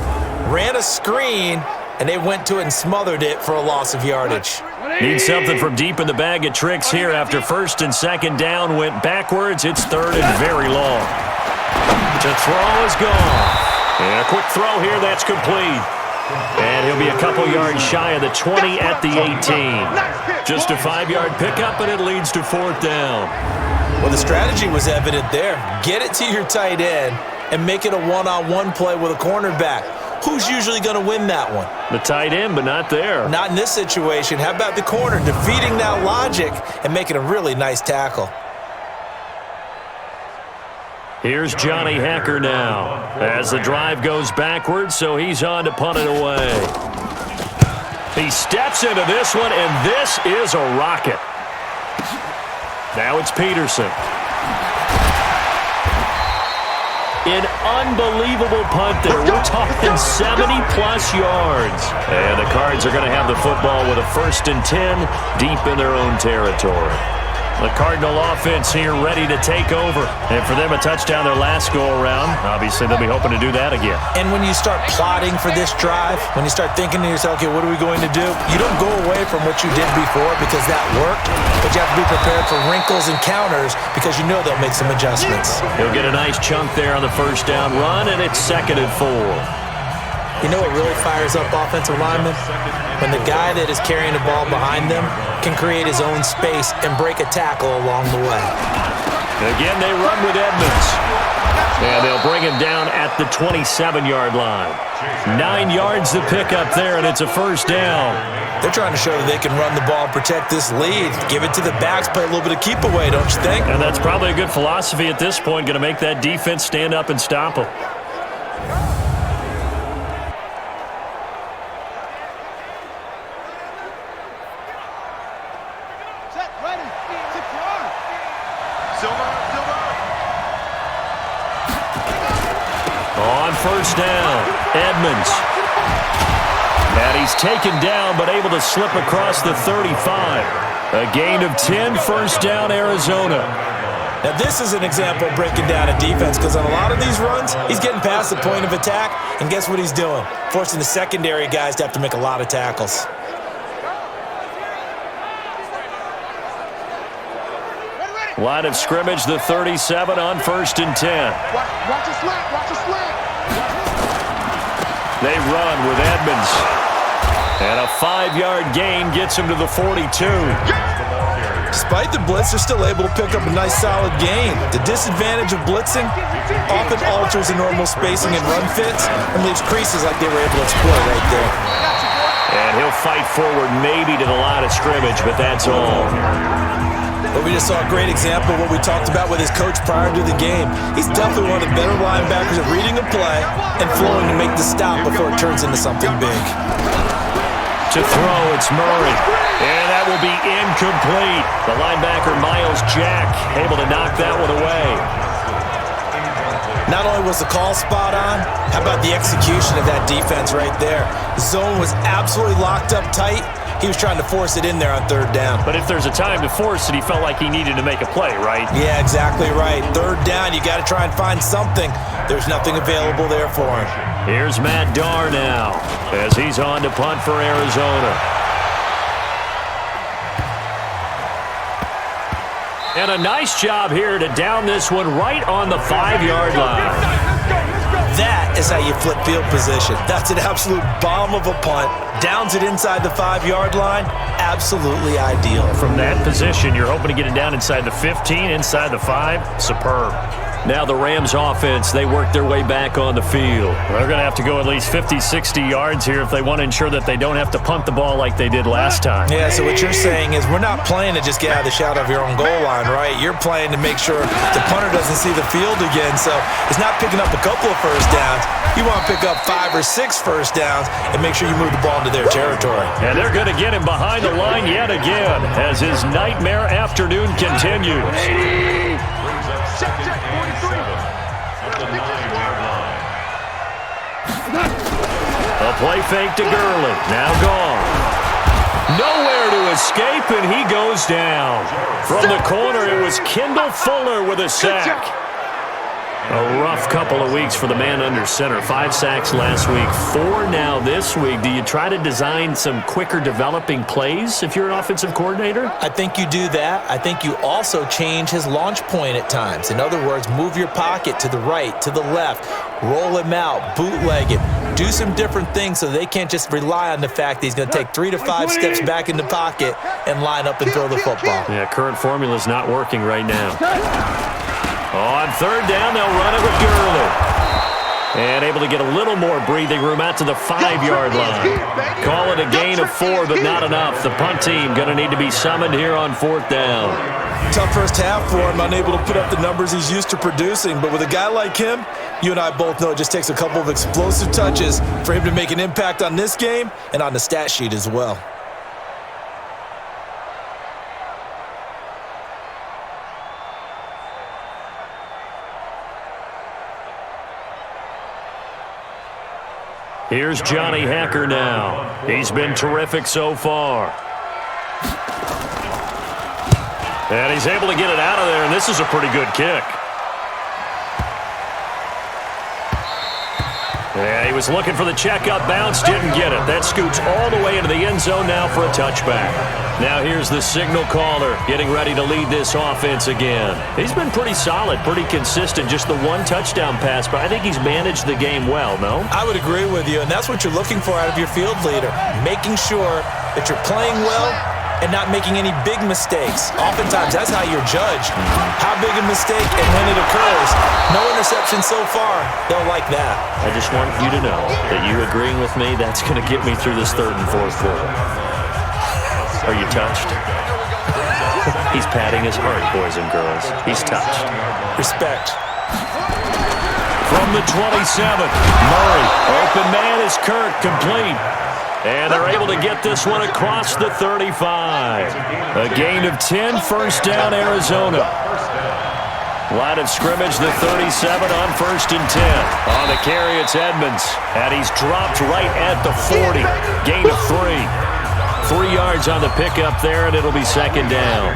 ran a screen, and they went to it and smothered it for a loss of yardage. Need something from deep in the bag of tricks here after 1st and 2nd down. Went backwards. It's 3rd and very long. To throw is gone. And a quick throw here. That's complete. And he'll be a couple yards shy of the 20 at the 18. Just a 5-yard pickup, and it leads to 4th down. Well, the strategy was evident there. Get it to your tight end and make it a one-on-one play with a cornerback. Who's usually going to win that one? The tight end, but not there. Not in this situation. How about the corner defeating that logic and making a really nice tackle? Here's Johnny Hacker now as the drive goes backwards, so he's on to punt it away. He steps into this one, and this is a rocket. Now it's Peterson. An unbelievable punt there. We're talking 70-plus yards. And the Cards are going to have the football with a 1st and 10 deep in their own territory. The Cardinal offense here ready to take over. And for them, a touchdown their last go-around. Obviously, they'll be hoping to do that again. And when you start plotting for this drive, when you start thinking to yourself, okay, what are we going to do? You don't go away from what you did before because that worked, but you have to be prepared for wrinkles and counters because you know they'll make some adjustments. He'll get a nice chunk there on the 1st down run, and it's 2nd and 4. You know what really fires up offensive linemen? When the guy that is carrying the ball behind them can create his own space and break a tackle along the way. Again, they run with Edmonds. And they'll bring him down at the 27-yard line. 9 yards to pick up there, and it's a 1st down. They're trying to show that they can run the ball and protect this lead. Give it to the backs, play a little bit of keep away, don't you think? And that's probably a good philosophy at this point, going to make that defense stand up and stop them. On 1st down, Edmonds. And he's taken down, but able to slip across the 35. A gain of 10, 1st down, Arizona. Now, this is an example of breaking down a defense because on a lot of these runs, he's getting past the point of attack, and guess what he's doing? Forcing the secondary guys to have to make a lot of tackles. Line of scrimmage, the 37 on 1st and 10. Watch a slant, watch a slant. They run with Edmonds. And a 5-yard gain gets him to the 42. Despite the blitz, they're still able to pick up a nice solid gain. The disadvantage of blitzing often alters the normal spacing and run fits and leaves creases like they were able to exploit right there. And he'll fight forward maybe to the line of scrimmage, but that's all. But we just saw a great example of what we talked about with his coach prior to the game. He's definitely one of the better linebackers at reading a play and flowing to make the stop before it turns into something big. To throw, it's Murray. And that will be incomplete. The linebacker, Miles Jack, able to knock that one away. Now Not only was the call spot on, how about the execution of that defense right there? The zone was absolutely locked up tight. He was trying to force it in there on third down. But if there's a time to force it, he felt like he needed to make a play, right? Yeah, exactly right. Third down, you got to try and find something. There's nothing available there for him. Here's Matt Darr now as he's on to punt for Arizona. And a nice job here to down this one right on the 5-yard line. That is how you flip field position. That's an absolute bomb of a punt. Downs it inside the 5-yard line. Absolutely ideal. From that position, you're hoping to get it down inside the 15, inside the 5. Superb. Now the Rams offense, they work their way back on the field. They're going to have to go at least 50, 60 yards here if they want to ensure that they don't have to punt the ball like they did last time. Yeah, so what you're saying is we're not playing to just get out of the shadow of your own goal line, right? You're playing to make sure the punter doesn't see the field again. So it's not picking up a couple of first downs. You want to pick up 5 or 6 first downs and make sure you move the ball into their territory. And they're going to get him behind the line yet again as his nightmare afternoon continues. A play fake to Gurley. Now gone. Nowhere to escape, and he goes down. From the corner, it was Kendall Fuller with a sack. A rough couple of weeks for the man under center. 5 sacks last week, 4 now this week. Do you try to design some quicker developing plays if you're an offensive coordinator? I think you do that. I think you also change his launch point at times. In other words, move your pocket to the right, to the left, roll him out, bootleg him. Do some different things so they can't just rely on the fact that he's going to take 3 to 5 steps back in the pocket and line up and throw the football. Yeah, current formula's not working right now. On third down, they'll run it with Gurley. And able to get a little more breathing room out to the 5-yard line. Call it a gain of 4, but not enough. The punt team going to need to be summoned here on 4th down. Tough first half for him, unable to put up the numbers he's used to producing. But with a guy like him, you and I both know it just takes a couple of explosive touches for him to make an impact on this game and on the stat sheet as well. Here's Johnny Hacker now. He's been terrific so far. And he's able to get it out of there, and this is a pretty good kick. Yeah, he was looking for the checkup bounce, didn't get it. That scoots all the way into the end zone now for a touchback. Now here's the signal caller getting ready to lead this offense again. He's been pretty solid, pretty consistent, just the 1 touchdown pass, but I think he's managed the game well, no? I would agree with you, and that's what you're looking for out of your field leader, making sure that you're playing well and not making any big mistakes. Oftentimes, that's how you're judged. How big a mistake and when it occurs. No interception so far. They'll like that. I just want you to know that you agreeing with me, that's going to get me through this 3rd and 4th quarter. Are you touched? He's patting his heart, boys and girls. He's touched. Respect. From the 27, Murray. Open man is Kirk, complete. And they're able to get this one across the 35. A gain of 10, 1st down, Arizona. Line of scrimmage, the 37 on 1st and 10. On the carry, it's Edmonds. And he's dropped right at the 40. Gain of 3. 3 yards on the pickup there, and it'll be 2nd down.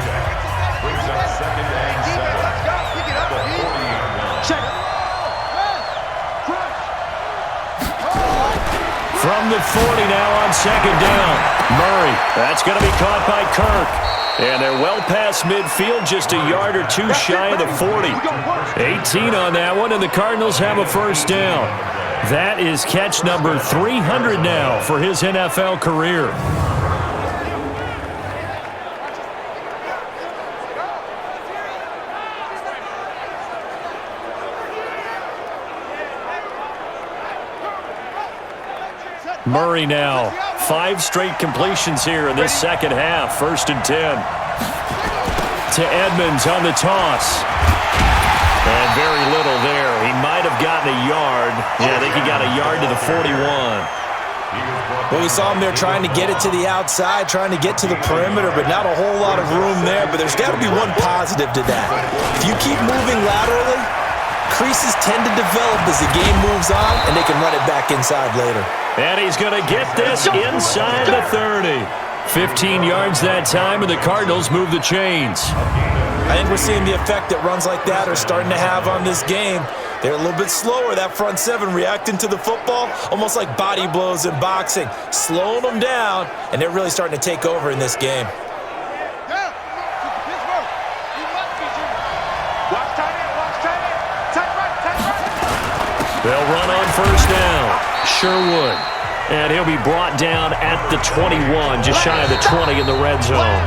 From the 40 now on 2nd down. Murray. That's going to be caught by Kirk. And they're well past midfield, just a yard or 2 shy of the 40. 18 on that one, and the Cardinals have a 1st down. That is catch number 300 now for his NFL career. Murray now, 5 straight completions here in this 2nd half. 1st and 10. To Edmonds on the toss. And very little there. He might have gotten a yard. Yeah, I think he got a yard to the 41. Well, we saw him there trying to get it to the outside, trying to get to the perimeter, but not a whole lot of room there. But there's got to be one positive to that. If you keep moving laterally, creases tend to develop as the game moves on, and they can run it back inside later. And he's going to get this inside the 30. 15 yards that time, and the Cardinals move the chains. I think we're seeing the effect that runs like that are starting to have on this game. They're a little bit slower, that front seven, reacting to the football, almost like body blows in boxing, slowing them down, and they're really starting to take over in this game. They'll run on first down. Sherwood. And he'll be brought down at the 21, just shy of the 20 in the red zone.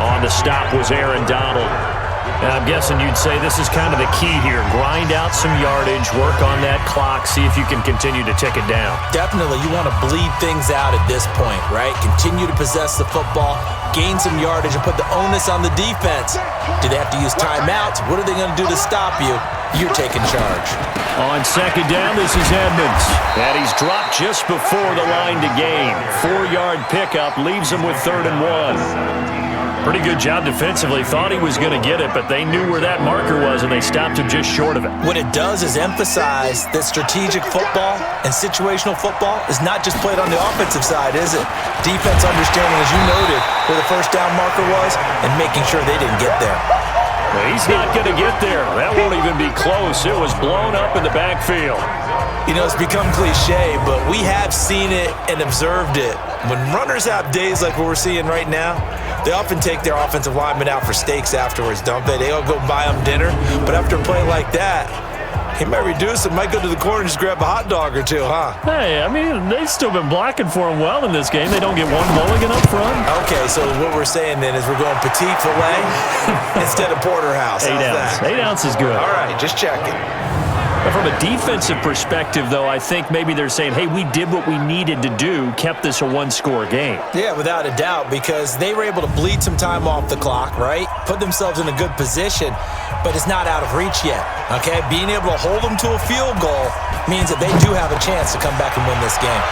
On the stop was Aaron Donald. And I'm guessing you'd say this is kind of the key here. Grind out some yardage, work on that clock, see if you can continue to tick it down. Definitely. You want to bleed things out at this point, right? Continue to possess the football, gain some yardage, and put the onus on the defense. Do they have to use timeouts? What are they going to do to stop you? You're taking charge. On second down, this is Edmonds. And he's dropped just before the line to gain. 4-yard pickup leaves him with 3rd and 1. Pretty good job defensively. Thought he was going to get it, but they knew where that marker was, and they stopped him just short of it. What it does is emphasize that strategic football and situational football is not just played on the offensive side, is it? Defense understanding, as you noted, where the first down marker was and making sure they didn't get there. Well, he's not going to get there. That won't even be close. It was blown up in the backfield. You know, it's become cliche, but we have seen it and observed it. When runners have days like what we're seeing right now, they often take their offensive linemen out for steaks afterwards, don't they? They all go buy them dinner. But after a play like that, he might reduce it, might go to the corner and just grab a hot dog or two, huh? Hey, I mean, they've still been blocking for him well in this game. They don't get one mulligan up front. Okay, so what we're saying then is we're going petite filet instead of porterhouse. 8 ounce. 8 ounce is good. All right, just checking. From a defensive perspective, though, I think maybe they're saying, hey, we did what we needed to do, kept this a one-score game. Yeah, without a doubt, because they were able to bleed some time off the clock, right? Put themselves in a good position, but it's not out of reach yet, okay? Being able to hold them to a field goal means that they do have a chance to come back and win this game.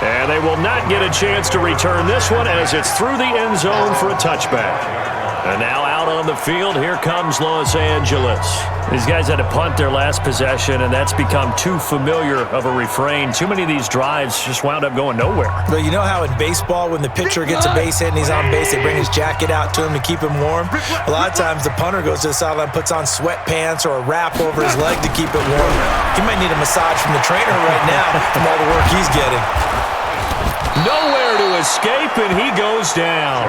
And they will not get a chance to return this one as it's through the end zone for a touchback. And now out on the field, here comes Los Angeles. These guys had to punt their last possession, and that's become too familiar of a refrain. Too many of these drives just wound up going nowhere. But you know how in baseball, when the pitcher gets a base hit and he's on base, they bring his jacket out to him to keep him warm? A lot of times the punter goes to the sideline, puts on sweatpants or a wrap over his leg to keep it warm. He might need a massage from the trainer right now from all the work he's getting. Nowhere to escape, and he goes down.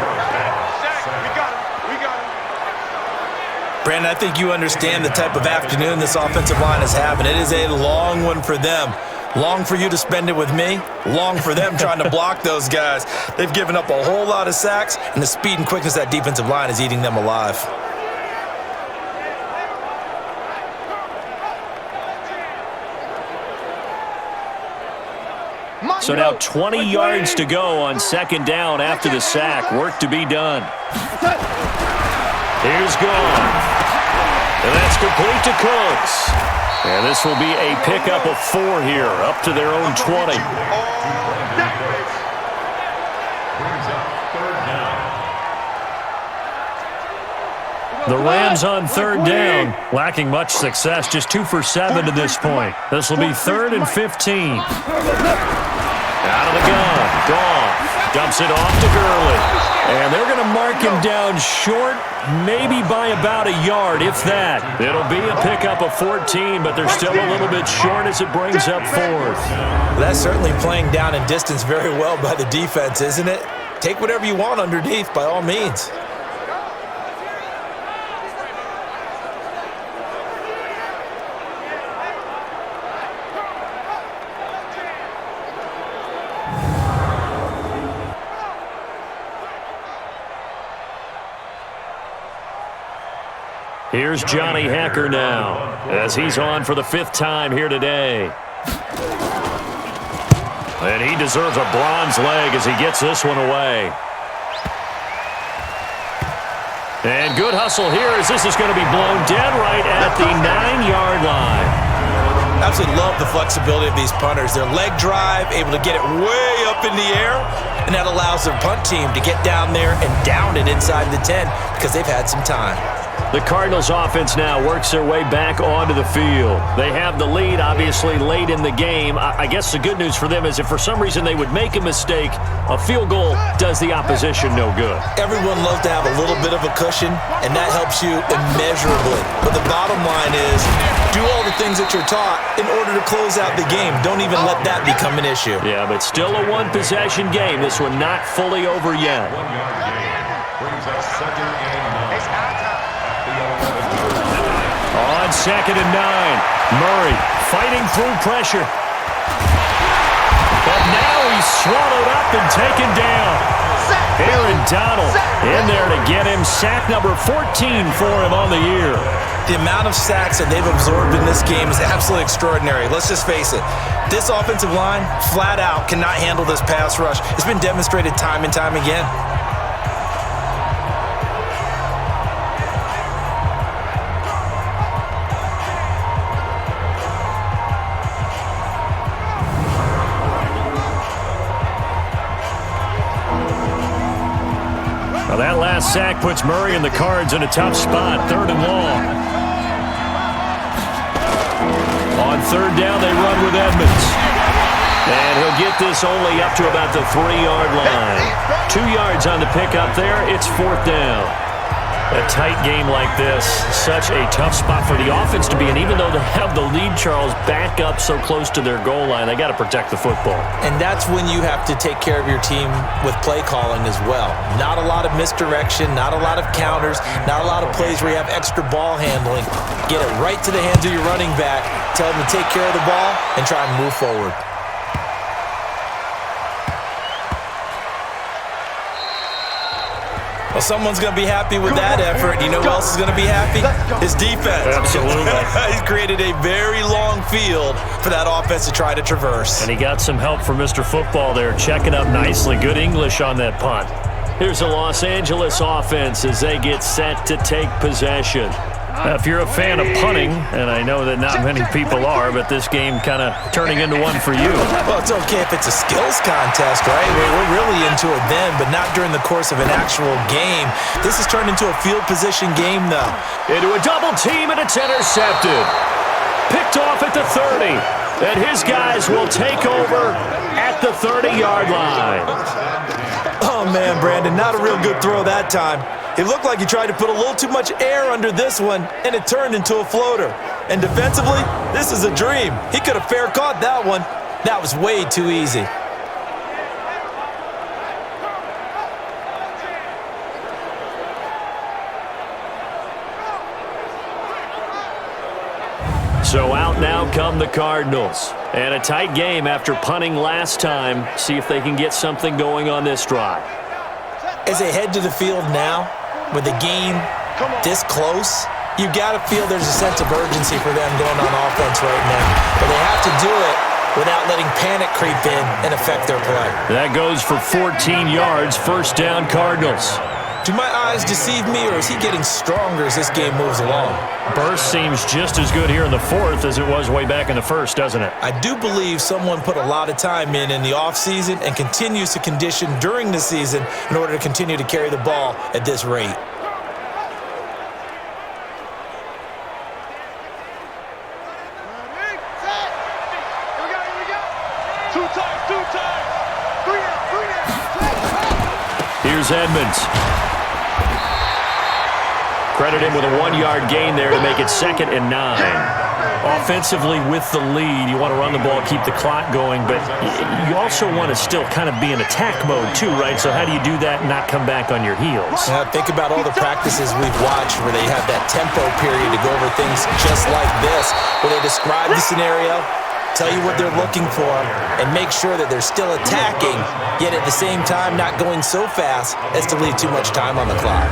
Brandon, I think you understand the type of afternoon this offensive line is having. It is a long one for them. Long for you to spend it with me. Long for them trying to block those guys. They've given up a whole lot of sacks, and the speed and quickness of that defensive line is eating them alive. So now 20 yards to go on second down after the sack. Work to be done. Here's gone. And that's complete to Cooks. And this will be a pickup of 4 here, up to their own 20. The Rams on third down, lacking much success, just 2 for 7 to this point. This will be 3rd and 15. Out of the gun, Goff dumps it off to Gurley. And they're going to mark him down short, maybe by about a yard, if that. It'll be a pickup of 14, but they're still a little bit short as it brings up 4th. That's certainly playing down in distance very well by the defense, isn't it? Take whatever you want underneath, by all means. Here's Johnny Hacker now, as he's on for the 5th time here today. And he deserves a bronze leg as he gets this one away. And good hustle here as this is going to be blown dead right at the 9-yard line. Absolutely love the flexibility of these punters. Their leg drive, able to get it way up in the air, and that allows their punt team to get down there and down it inside the 10 because they've had some time. The Cardinals offense now works their way back onto the field. They have the lead, obviously, late in the game. I guess the good news for them is if for some reason they would make a mistake, a field goal does the opposition no good. Everyone loves to have a little bit of a cushion, and that helps you immeasurably. But the bottom line is, do all the things that you're taught in order to close out the game. Don't even let that become an issue. Yeah, but still a one-possession game. This one not fully over yet. 1-yard gain brings us 2nd and 9. On 2nd and 9, Murray fighting through pressure. But now he's swallowed up and taken down. Aaron Donald in there to get him sack number 14 for him on the year. The amount of sacks that they've absorbed in this game is absolutely extraordinary. Let's just face it. This offensive line, flat out, cannot handle this pass rush. It's been demonstrated time and time again. Now that last sack puts Murray and the Cards in a tough spot, 3rd and long. On 3rd down, they run with Edmonds. And he'll get this only up to about the 3-yard line. 2 yards on the pickup there. It's 4th down. A tight game like this, such a tough spot for the offense to be in. Even though they have the lead, Charles, back up so close to their goal line, they got to protect the football. And that's when you have to take care of your team with play calling as well. Not a lot of misdirection, not a lot of counters, not a lot of plays where you have extra ball handling. Get it right to the hands of your running back, tell them to take care of the ball, and try and move forward. Well, someone's going to be happy with that effort. You know who else is going to be happy? His defense. Absolutely. He's created a very long field for that offense to try to traverse. And he got some help from Mr. Football there, checking up nicely. Good English on that punt. Here's the Los Angeles offense as they get set to take possession. If you're a fan of punting, and I know that not many people are, but this game kind of turning into one for you. Well, it's okay if it's a skills contest, right? We're really into it then, but not during the course of an actual game. This has turned into a field position game, though. Into a double team, and it's intercepted. Picked off at the 30, and his guys will take over at the 30-yard line. Oh, man, Brandon, not a real good throw that time. It looked like he tried to put a little too much air under this one, and it turned into a floater. And defensively, this is a dream. He could have fair caught that one. That was way too easy. So out now come the Cardinals. And a tight game after punting last time. See if they can get something going on this drive. As they head to the field now, with the game this close, you got to feel there's a sense of urgency for them going on offense right now. But they have to do it without letting panic creep in and affect their play. That goes for 14 yards, 1st down Cardinals. Do my eyes deceive me, or is he getting stronger as this game moves along? Burst seems just as good here in the 4th as it was way back in the 1st, doesn't it? I do believe someone put a lot of time in the offseason and continues to condition during the season in order to continue to carry the ball at this rate. Here's Edmonds. Credit him with a 1-yard gain there to make it 2nd and 9. Offensively with the lead, you want to run the ball, keep the clock going, but you also want to still kind of be in attack mode too, right? So how do you do that and not come back on your heels? Yeah, think about all the practices we've watched where they have that tempo period to go over things just like this, where they describe the scenario, tell you what they're looking for, and make sure that they're still attacking, yet at the same time not going so fast as to leave too much time on the clock.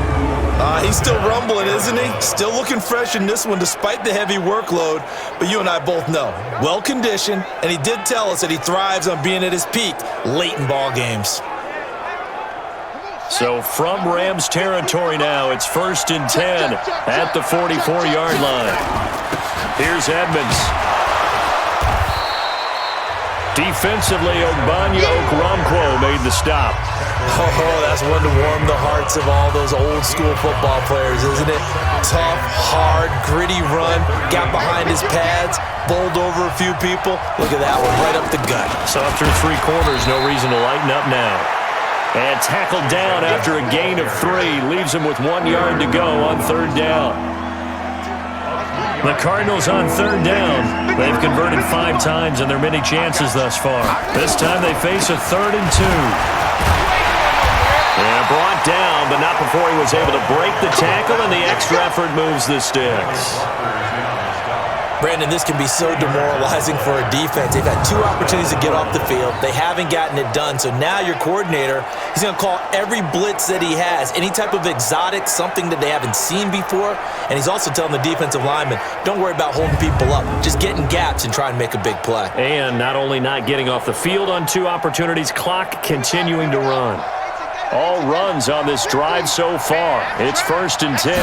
He's still rumbling, isn't he? Still looking fresh in this one despite the heavy workload, but you and I both know, well-conditioned, and he did tell us that he thrives on being at his peak late in ball games. So from Rams territory now, it's 1st and 10 at the 44-yard line. Here's Edmonds. Defensively, Ogbonnia Okoronkwo made the stop. Oh, that's one to warm the hearts of all those old school football players, isn't it? Tough, hard, gritty run, got behind his pads, bowled over a few people. Look at that one, right up the gut. So after 3 quarters, no reason to lighten up now. And tackled down after a gain of 3. Leaves him with 1 yard to go on 3rd down. The Cardinals on 3rd down. They've converted 5 times in their many chances thus far. This time they face a 3rd and 2. And brought down, but not before he was able to break the tackle, and the extra effort moves the sticks. Brandon, this can be so demoralizing for a defense. They've had 2 opportunities to get off the field. They haven't gotten it done. So now your coordinator, he's going to call every blitz that he has, any type of exotic, something that they haven't seen before. And he's also telling the defensive linemen, don't worry about holding people up. Just get in gaps and try and make a big play. And not only not getting off the field on 2 opportunities, clock continuing to run. All runs on this drive so far. It's 1st and 10.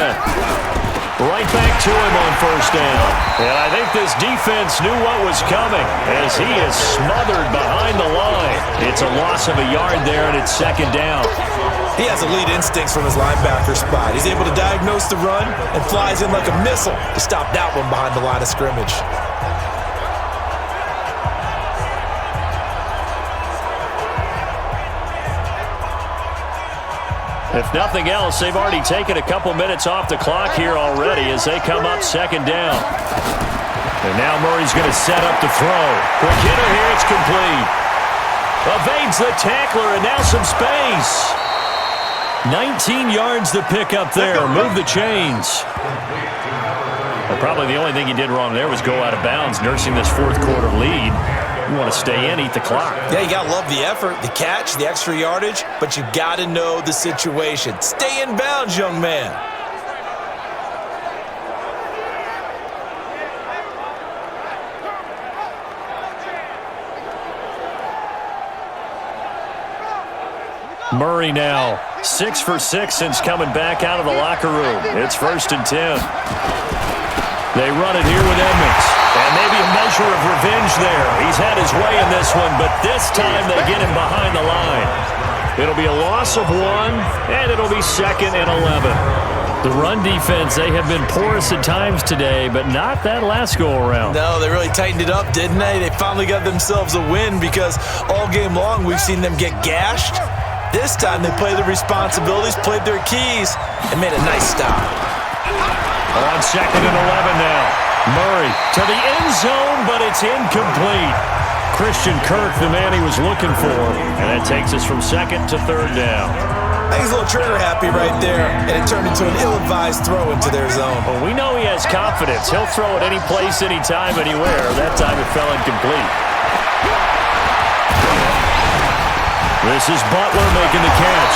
Right back to him on 1st down. And I think this defense knew what was coming as he is smothered behind the line. It's a loss of a yard there, and it's 2nd down. He has elite instincts from his linebacker spot. He's able to diagnose the run and flies in like a missile to stop that one behind the line of scrimmage. If nothing else, they've already taken a couple minutes off the clock here already as they come up 2nd down. And now Murray's going to set up to throw. Quick hitter here, it's complete. Evades the tackler, and now some space. 19 yards to pick up there. Move the chains. Well, probably the only thing he did wrong there was go out of bounds, nursing this 4th quarter lead. You want to stay in, eat the clock. Yeah, you got to love the effort, the catch, the extra yardage, but you got to know the situation. Stay in bounds, young man. Murray now 6 for 6 since coming back out of the locker room. It's 1st and 10. They run it here with Edmonds. And maybe a measure of revenge there. He's had his way in this one, but this time they get him behind the line. It'll be a loss of 1, and it'll be 2nd and 11. The run defense, they have been porous at times today, but not that last go-around. No, they really tightened it up, didn't they? They finally got themselves a win because all game long we've seen them get gashed. This time they played their responsibilities, played their keys, and made a nice stop. On 2nd and 11 now. Murray to the end zone, but it's incomplete. Christian Kirk, the man he was looking for. And that takes us from 2nd to 3rd down. I think he's a little trigger happy right there, and it turned into an ill-advised throw into their zone. Well, we know he has confidence. He'll throw it any place, anytime, anywhere. That time it fell incomplete. This is Butler making the catch.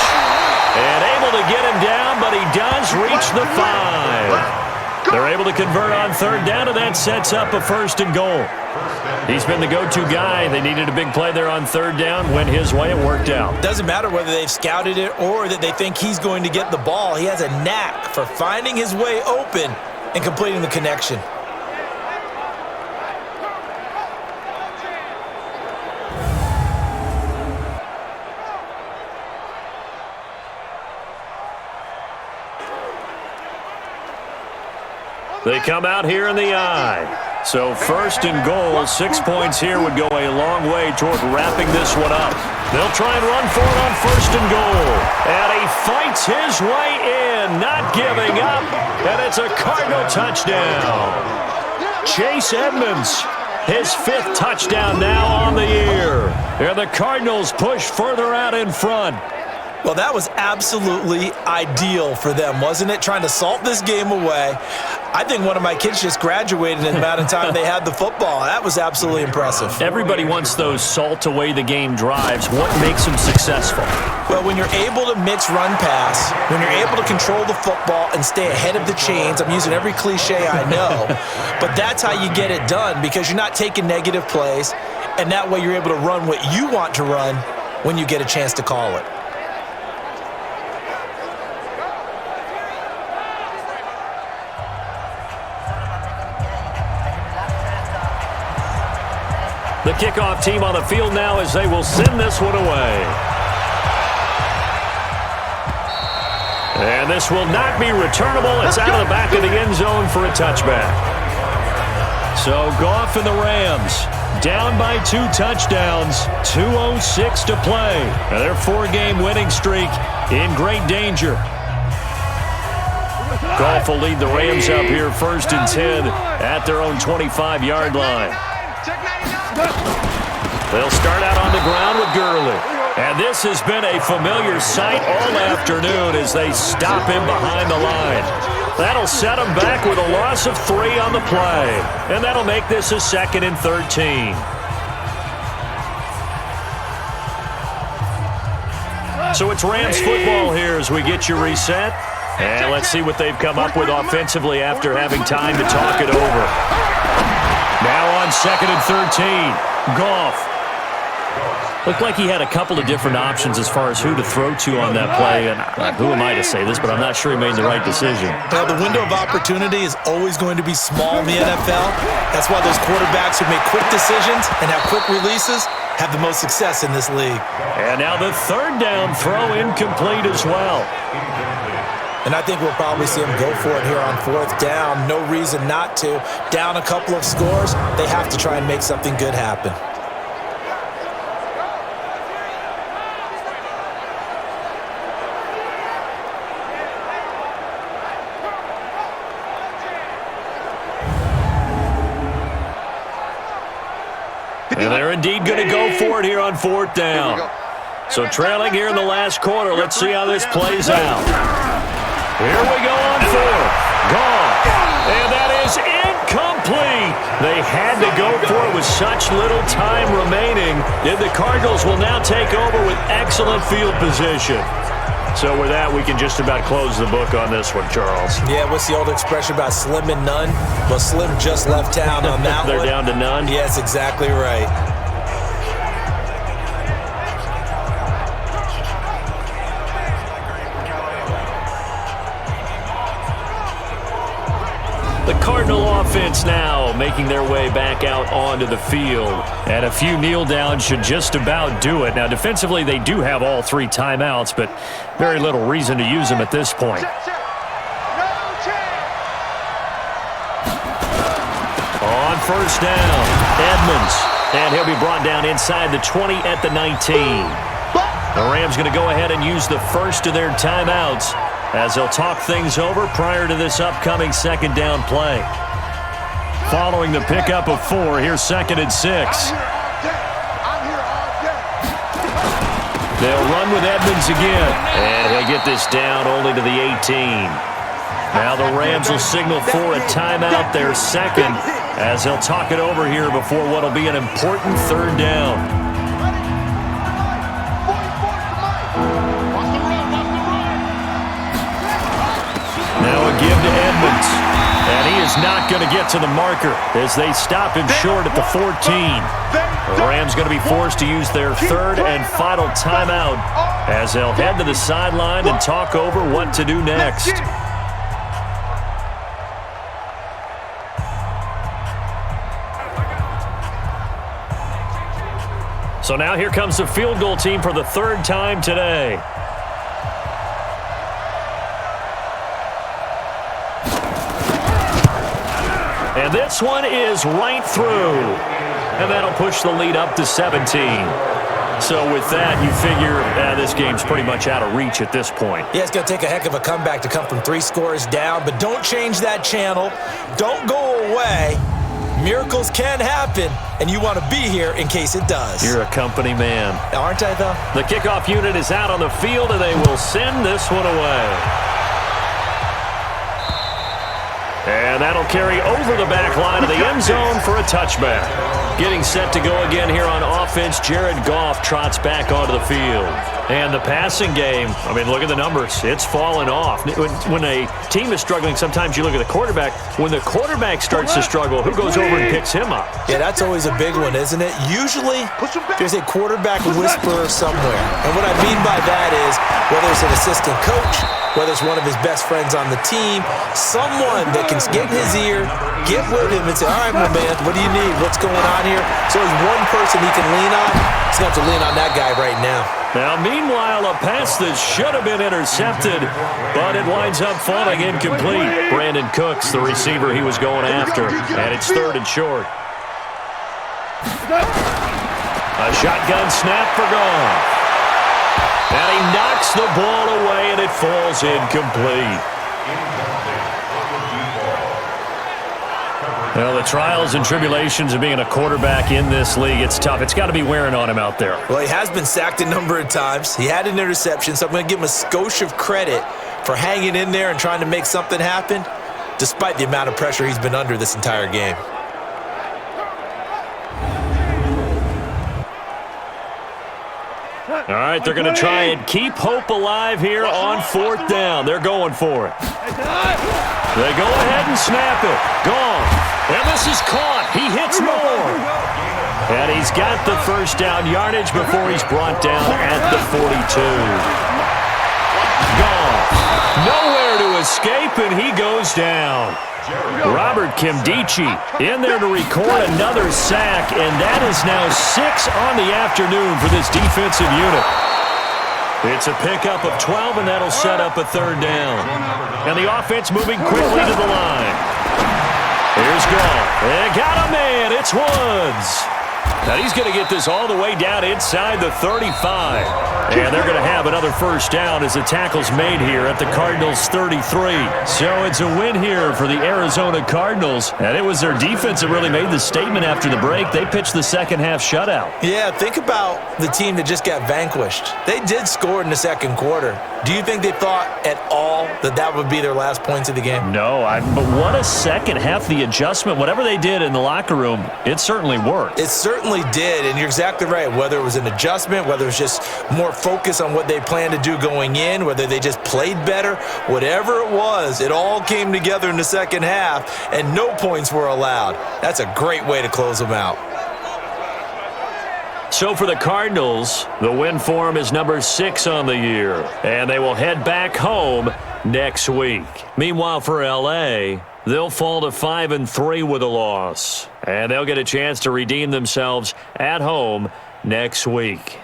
And able to get him down, but he does reach the 5. They're able to convert on 3rd down, and that sets up a 1st and goal. He's been the go-to guy. They needed a big play there on 3rd down. Went his way. It worked out. Doesn't matter whether they've scouted it or that they think he's going to get the ball. He has a knack for finding his way open and completing the connection. They come out here in the eye. So 1st and goal, 6 points here would go a long way toward wrapping this one up. They'll try and run for it on 1st and goal. And he fights his way in, not giving up. And it's a Cardinal touchdown. Chase Edmonds, his 5th touchdown now on the year. And the Cardinals push further out in front. Well, that was absolutely ideal for them, wasn't it? Trying to salt this game away. I think one of my kids just graduated in the amount of time they had the football. That was absolutely impressive. Everybody wants those salt away the game drives. What makes them successful? Well, when you're able to mix run pass, when you're able to control the football and stay ahead of the chains, I'm using every cliche I know, but that's how you get it done because you're not taking negative plays, and that way you're able to run what you want to run when you get a chance to call it. The kickoff team on the field now as they will send this one away. And this will not be returnable. It's out of the back of the end zone for a touchback. So Goff and the Rams down by 2 touchdowns, 2:06 to play. And their 4-game winning streak in great danger. Goff will lead the Rams up here 1st and 10 at their own 25-yard line. They'll start out on the ground with Gurley. And this has been a familiar sight all afternoon as they stop him behind the line. That'll set him back with a loss of 3 on the play. And that'll make this a 2nd and 13. So it's Rams football here as we get you reset. And let's see what they've come up with offensively after having time to talk it over. Now on 2nd and 13, Goff. Looked like he had a couple of different options as far as who to throw to on that play. And who am I to say this, but I'm not sure he made the right decision. Well, the window of opportunity is always going to be small in the NFL. That's why those quarterbacks who make quick decisions and have quick releases have the most success in this league. And now the 3rd down throw incomplete as well. And I think we'll probably see him go for it here on 4th down. No reason not to. Down a couple of scores, they have to try and make something good happen. And they're indeed going to go for it here on 4th down. So trailing here in the last quarter, let's see how this plays out. Here we go on 4th. Gone. And that is incomplete. They had to go for it with such little time remaining. And the Cardinals will now take over with excellent field position. So with that, we can just about close the book on this one, Charles. Yeah, what's the old expression about slim and none? Well, Slim just left town on that They're one. down to none? Yes, exactly right. The Cardinal offense now making their way back out onto the field. And a few kneel downs should just about do it. Now, defensively, they do have all 3 timeouts, but very little reason to use them at this point. On 1st down, Edmonds. And he'll be brought down inside the 20 at the 19. The Rams going to go ahead and use the first of their timeouts as they'll talk things over prior to this upcoming 2nd down play. Following the pickup of 4, here's 2nd and 6. They'll run with Edmonds again, and he'll get this down only to the 18. Now the Rams will signal for a timeout, their 2nd, as they'll talk it over here before what will be an important 3rd down. Now a give to Edmonds. And he is not going to get to the marker as they stop him short at the 14. The Rams going to be forced to use their 3rd and final timeout as they'll head to the sideline and talk over what to do next. So now here comes the field goal team for the 3rd time today. And this one is right through. And that'll push the lead up to 17. So with that, you figure this game's pretty much out of reach at this point. Yeah, it's going to take a heck of a comeback to come from 3 scores down, but don't change that channel. Don't go away. Miracles can happen, and you want to be here in case it does. You're a company man. Aren't I, though? The kickoff unit is out on the field, and they will send this one away. And that'll carry over the back line of the end zone for a touchback. Getting set to go again here on offense, Jared Goff trots back onto the field. And the passing game, I mean, look at the numbers. It's fallen off. When a team is struggling, sometimes you look at the quarterback. When the quarterback starts to struggle, who goes over and picks him up? Yeah, that's always a big one, isn't it? Usually, there's a quarterback whisperer somewhere. And what I mean by that is, whether it's an assistant coach, whether it's one of his best friends on the team, someone that can get in his ear, get with him and say, all right, my man, what do you need? What's going on here? So there's one person he can lean on. He's going to have to lean on that guy right now. Now, meanwhile, a pass that should have been intercepted, but it winds up falling incomplete. Brandon Cooks, the receiver he was going after, and it's 3rd and short. A shotgun snap for Goff. And he knocks the ball away, and it falls incomplete. Well, the trials and tribulations of being a quarterback in this league, it's tough. It's got to be wearing on him out there. Well, he has been sacked a number of times. He had an interception, so I'm going to give him a skosh of credit for hanging in there and trying to make something happen, despite the amount of pressure he's been under this entire game. All right, they're going to try and keep hope alive here on 4th down. They're going for it. They go ahead and snap it. Gone. And this is caught. He hits more. And he's got the 1st down yardage before he's brought down at the 42. Gone. Nowhere to escape, and he goes down. Robert Kimdichie in there to record another sack, and that is now 6 on the afternoon for this defensive unit. It's a pickup of 12, and that'll set up a 3rd down. And the offense moving quickly to the line. Here's Goff. They got a man. It's Woods. Now he's going to get this all the way down inside the 35. And they're going to have another 1st down as the tackle's made here at the Cardinals' 33. So it's a win here for the Arizona Cardinals. And it was their defense that really made the statement after the break. They pitched the second-half shutout. Yeah, think about the team that just got vanquished. They did score in the 2nd quarter. Do you think they thought at all that that would be their last points of the game? No, but what a second half. The adjustment, whatever they did in the locker room, it certainly worked. It certainly did, and you're exactly right. Whether it was an adjustment, whether it was just more focus on what they planned to do going in, whether they just played better, whatever it was, it all came together in the 2nd half, and no points were allowed. That's a great way to close them out. So for the Cardinals, the win for them is number 6 on the year, and they will head back home next week. Meanwhile, for LA, they'll fall to 5-3 with a loss, and they'll get a chance to redeem themselves at home next week.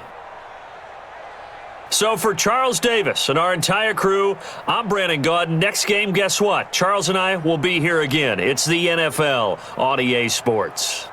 So for Charles Davis and our entire crew, I'm Brandon Gaudin. Next game, guess what? Charles and I will be here again. It's the NFL on EA Sports.